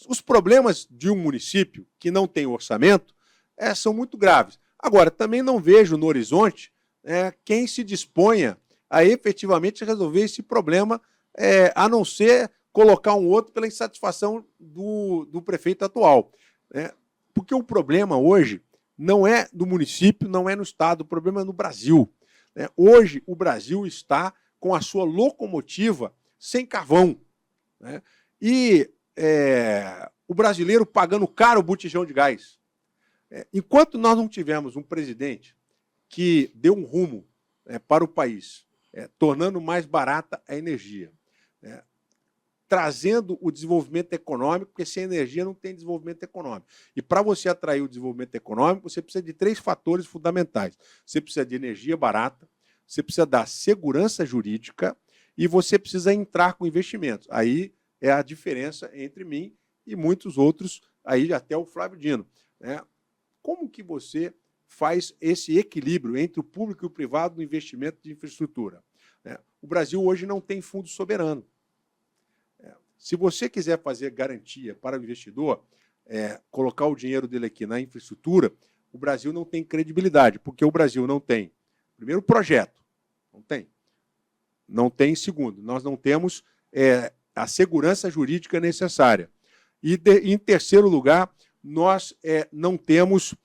os problemas de um município que não tem orçamento são muito graves. Agora, também não vejo no horizonte quem se disponha a efetivamente resolver esse problema, a não ser colocar um outro pela insatisfação do prefeito atual. Né? Porque o problema hoje não é do município, não é no estado, o problema é no Brasil. Né? Hoje, o Brasil está com a sua locomotiva sem carvão. Né? E o brasileiro pagando caro o botijão de gás. Enquanto nós não tivermos um presidente que dê um rumo para o país, tornando mais barata a energia, trazendo o desenvolvimento econômico, porque sem energia não tem desenvolvimento econômico. E para você atrair o desenvolvimento econômico, você precisa de 3 fatores fundamentais. Você precisa de energia barata, você precisa dar segurança jurídica e você precisa entrar com investimentos. Aí é a diferença entre mim e muitos outros, aí até o Flávio Dino. Né? Como que você faz esse equilíbrio entre o público e o privado no investimento de infraestrutura? O Brasil hoje não tem fundo soberano. Se você quiser fazer garantia para o investidor, colocar o dinheiro dele aqui na infraestrutura, o Brasil não tem credibilidade, porque o Brasil não tem, primeiro, projeto. Não tem. Não tem, segundo, nós não temos a segurança jurídica necessária. E, em terceiro lugar, nós não temos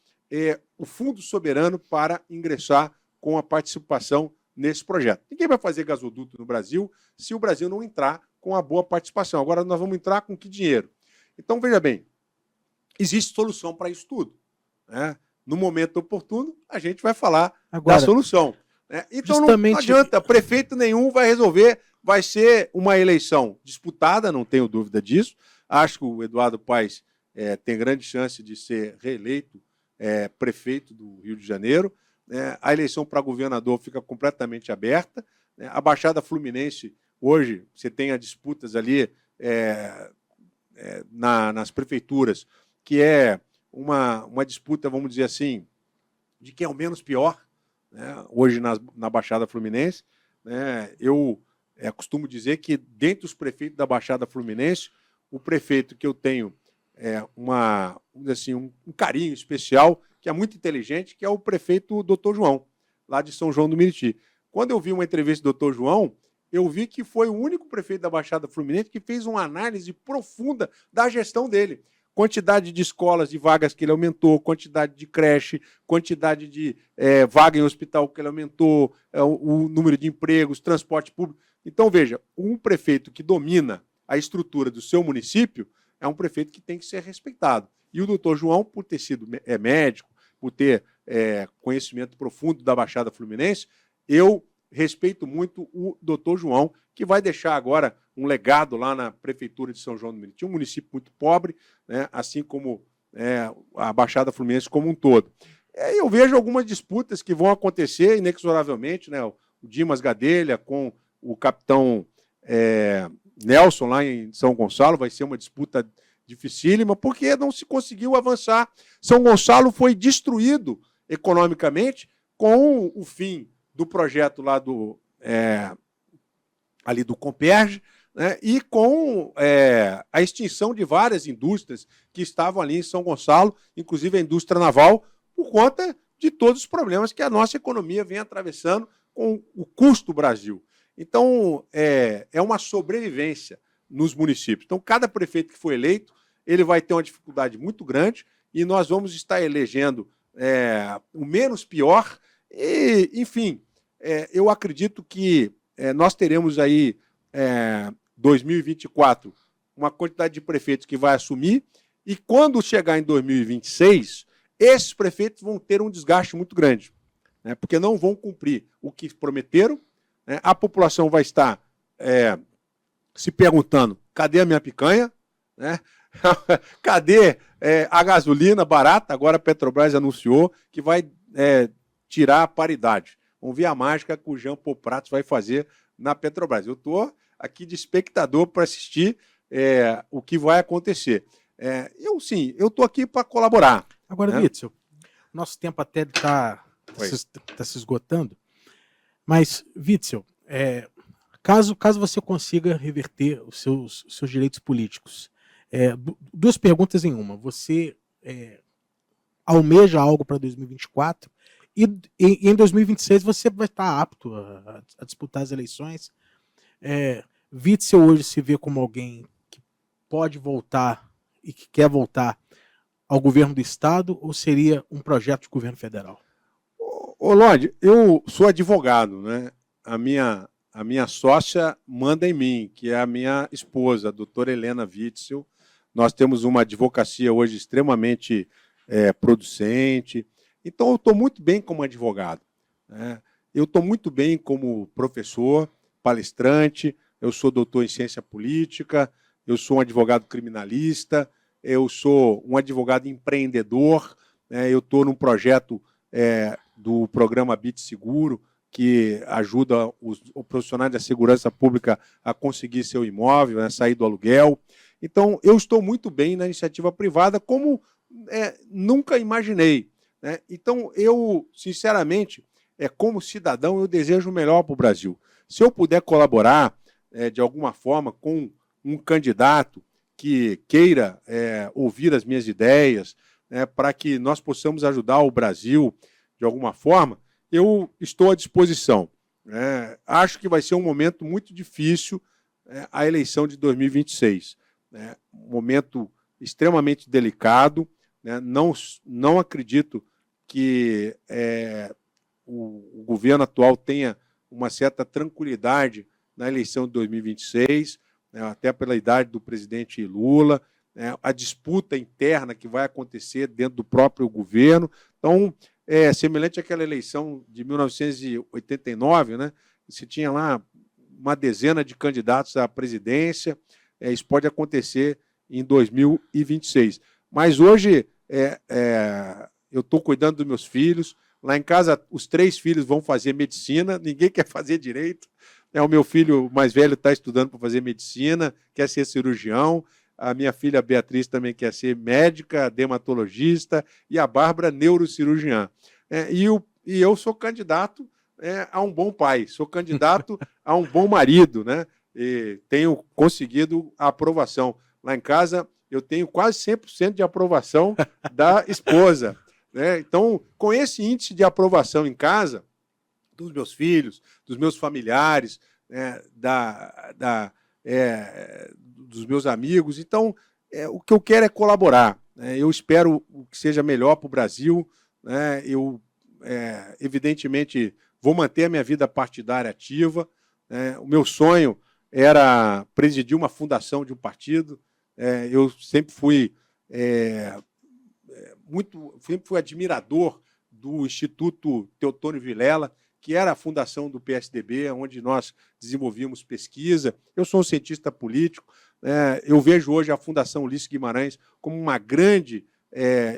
o fundo soberano para ingressar com a participação nesse projeto. Ninguém vai fazer gasoduto no Brasil se o Brasil não entrar com a boa participação. Agora, nós vamos entrar com que dinheiro? Então, veja bem, existe solução para isso tudo, né? No momento oportuno, a gente vai falar da solução, né? Então, justamente... não adianta, prefeito nenhum vai resolver, vai ser uma eleição disputada, não tenho dúvida disso. Acho que o Eduardo Paes tem grande chance de ser reeleito prefeito do Rio de Janeiro. A eleição para governador fica completamente aberta. A Baixada Fluminense, hoje, você tem as disputas ali nas prefeituras, que é uma disputa, vamos dizer assim, de quem é o menos pior, né, hoje na Baixada Fluminense. Eu costumo dizer que, dentre os prefeitos da Baixada Fluminense, o prefeito que eu tenho vamos dizer assim, um carinho especial, que é muito inteligente, que é o prefeito Dr. João, lá de São João do Meriti. Quando eu vi uma entrevista do Dr. João, eu vi que foi o único prefeito da Baixada Fluminense que fez uma análise profunda da gestão dele. Quantidade de escolas, de vagas que ele aumentou, quantidade de creche, quantidade de vaga em hospital que ele aumentou, o número de empregos, transporte público. Então, veja, um prefeito que domina a estrutura do seu município é um prefeito que tem que ser respeitado. E o doutor João, por ter sido médico, por ter conhecimento profundo da Baixada Fluminense, eu respeito muito o doutor João, que vai deixar agora um legado lá na Prefeitura de São João do Meriti, um município muito pobre, né, assim como a Baixada Fluminense como um todo. Eu vejo algumas disputas que vão acontecer inexoravelmente, né, o Dimas Gadelha com o capitão Nelson, lá em São Gonçalo, vai ser uma disputa dificílima, porque não se conseguiu avançar. São Gonçalo foi destruído economicamente com o fim do projeto lá ali do Comperj, né, e com a extinção de várias indústrias que estavam ali em São Gonçalo, inclusive a indústria naval, por conta de todos os problemas que a nossa economia vem atravessando com o custo do Brasil. Então, é uma sobrevivência nos municípios. Então, cada prefeito que for eleito, ele vai ter uma dificuldade muito grande e nós vamos estar elegendo o menos pior. E, enfim, eu acredito que nós teremos aí 2024 uma quantidade de prefeitos que vai assumir e quando chegar em 2026, esses prefeitos vão ter um desgaste muito grande, né, porque não vão cumprir o que prometeram. A população vai estar se perguntando, cadê a minha picanha? Né? Cadê a gasolina barata? Agora a Petrobras anunciou que vai tirar a paridade. Vamos ver a mágica que o Jean Paul Prats vai fazer na Petrobras. Eu estou aqui de espectador para assistir o que vai acontecer. Eu estou aqui para colaborar. Agora, né? Witzel, nosso tempo até está se esgotando, mas, Witzel, caso você consiga reverter os seus direitos políticos, duas perguntas em uma. Você almeja algo para 2024 e em 2026 você vai estar apto a disputar as eleições. Witzel hoje se vê como alguém que pode voltar e que quer voltar ao governo do Estado ou seria um projeto de governo federal? Ô Lorde, eu sou advogado, né? A minha sócia manda em mim, que é a minha esposa, a doutora Helena Witzel. Nós temos uma advocacia hoje extremamente producente. Então, eu estou muito bem como advogado, né? Eu estou muito bem como professor, palestrante, eu sou doutor em ciência política, eu sou um advogado criminalista, eu sou um advogado empreendedor, né? Eu estou num projeto do programa Bit Seguro, que ajuda os profissionais da segurança pública a conseguir seu imóvel, né, sair do aluguel. Então, eu estou muito bem na iniciativa privada, como nunca imaginei, né? Então, eu, sinceramente, como cidadão, eu desejo o melhor para o Brasil. Se eu puder colaborar, de alguma forma, com um candidato que queira ouvir as minhas ideias, para que nós possamos ajudar o Brasil de alguma forma, eu estou à disposição. Acho que vai ser um momento muito difícil a eleição de 2026. Um momento extremamente delicado, né? Não acredito que o governo atual tenha uma certa tranquilidade na eleição de 2026, né? Até pela idade do presidente Lula, né? A disputa interna que vai acontecer dentro do próprio governo. Então, semelhante àquela eleição de 1989, né? Se tinha lá uma dezena de candidatos à presidência, isso pode acontecer em 2026. Mas hoje eu estou cuidando dos meus filhos. Lá em casa, os 3 filhos vão fazer medicina, ninguém quer fazer direito. O meu filho mais velho está estudando para fazer medicina, quer ser cirurgião. A minha filha Beatriz também quer ser médica, dermatologista, e a Bárbara, neurocirurgiã. E eu sou candidato a um bom pai, sou candidato a um bom marido, né? E tenho conseguido a aprovação. Lá em casa, eu tenho quase 100% de aprovação da esposa, né? Então, com esse índice de aprovação em casa, dos meus filhos, dos meus familiares, né, dos meus amigos, então, o que eu quero é colaborar, né? Eu espero que seja melhor para o Brasil, né? Eu, evidentemente, vou manter a minha vida partidária ativa, né? O meu sonho era presidir uma fundação de um partido. Eu sempre fui sempre fui admirador do Instituto Teotônio Vilela, que era a fundação do PSDB, onde nós desenvolvíamos pesquisa. Eu sou um cientista político. Eu vejo hoje a Fundação Ulisses Guimarães como uma grande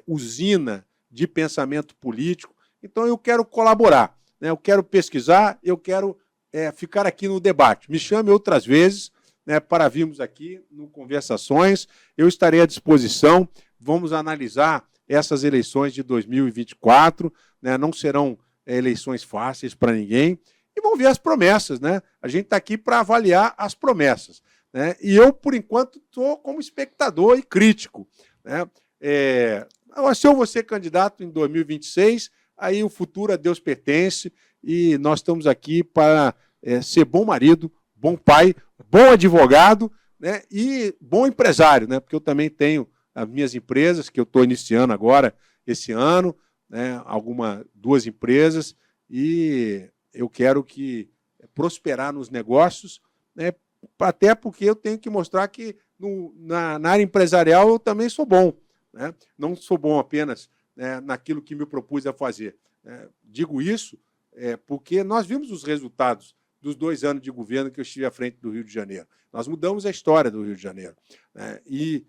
usina de pensamento político. Então, eu quero colaborar, né? Eu quero pesquisar, eu quero ficar aqui no debate. Me chame outras vezes, né, para virmos aqui no Conversações. Eu estarei à disposição. Vamos analisar essas eleições de 2024. Né? Não serão eleições fáceis para ninguém. E vamos ver as promessas, né? A gente está aqui para avaliar as promessas, né? E eu, por enquanto, estou como espectador e crítico, né? Se eu vou ser candidato em 2026, aí o futuro a Deus pertence, e nós estamos aqui para ser bom marido, bom pai, bom advogado, né? E bom empresário, né? Porque eu também tenho as minhas empresas, que eu estou iniciando agora, esse ano, né? 2 empresas, e eu quero prosperar nos negócios, né? Até porque eu tenho que mostrar que na área empresarial eu também sou bom, né? Não sou bom apenas, né, naquilo que me propus a fazer. Digo isso porque nós vimos os resultados dos 2 anos de governo que eu estive à frente do Rio de Janeiro. Nós mudamos a história do Rio de Janeiro, né? E,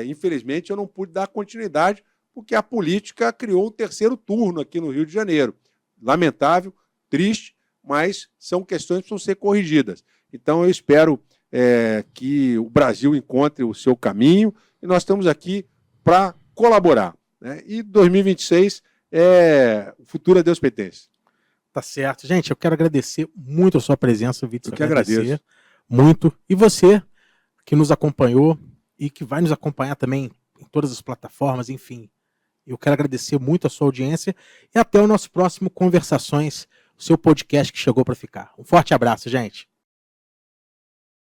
infelizmente, eu não pude dar continuidade porque a política criou um 3º turno aqui no Rio de Janeiro. Lamentável, triste, mas são questões que precisam ser corrigidas. Então, eu espero que o Brasil encontre o seu caminho, e nós estamos aqui para colaborar, né? E 2026 o futuro a Deus pertence. Tá certo. Gente, eu quero agradecer muito a sua presença, Witzel. Eu que agradeço. Muito. E você que nos acompanhou e que vai nos acompanhar também em todas as plataformas, enfim. Eu quero agradecer muito a sua audiência e até o nosso próximo Conversações, o seu podcast que chegou para ficar. Um forte abraço, gente.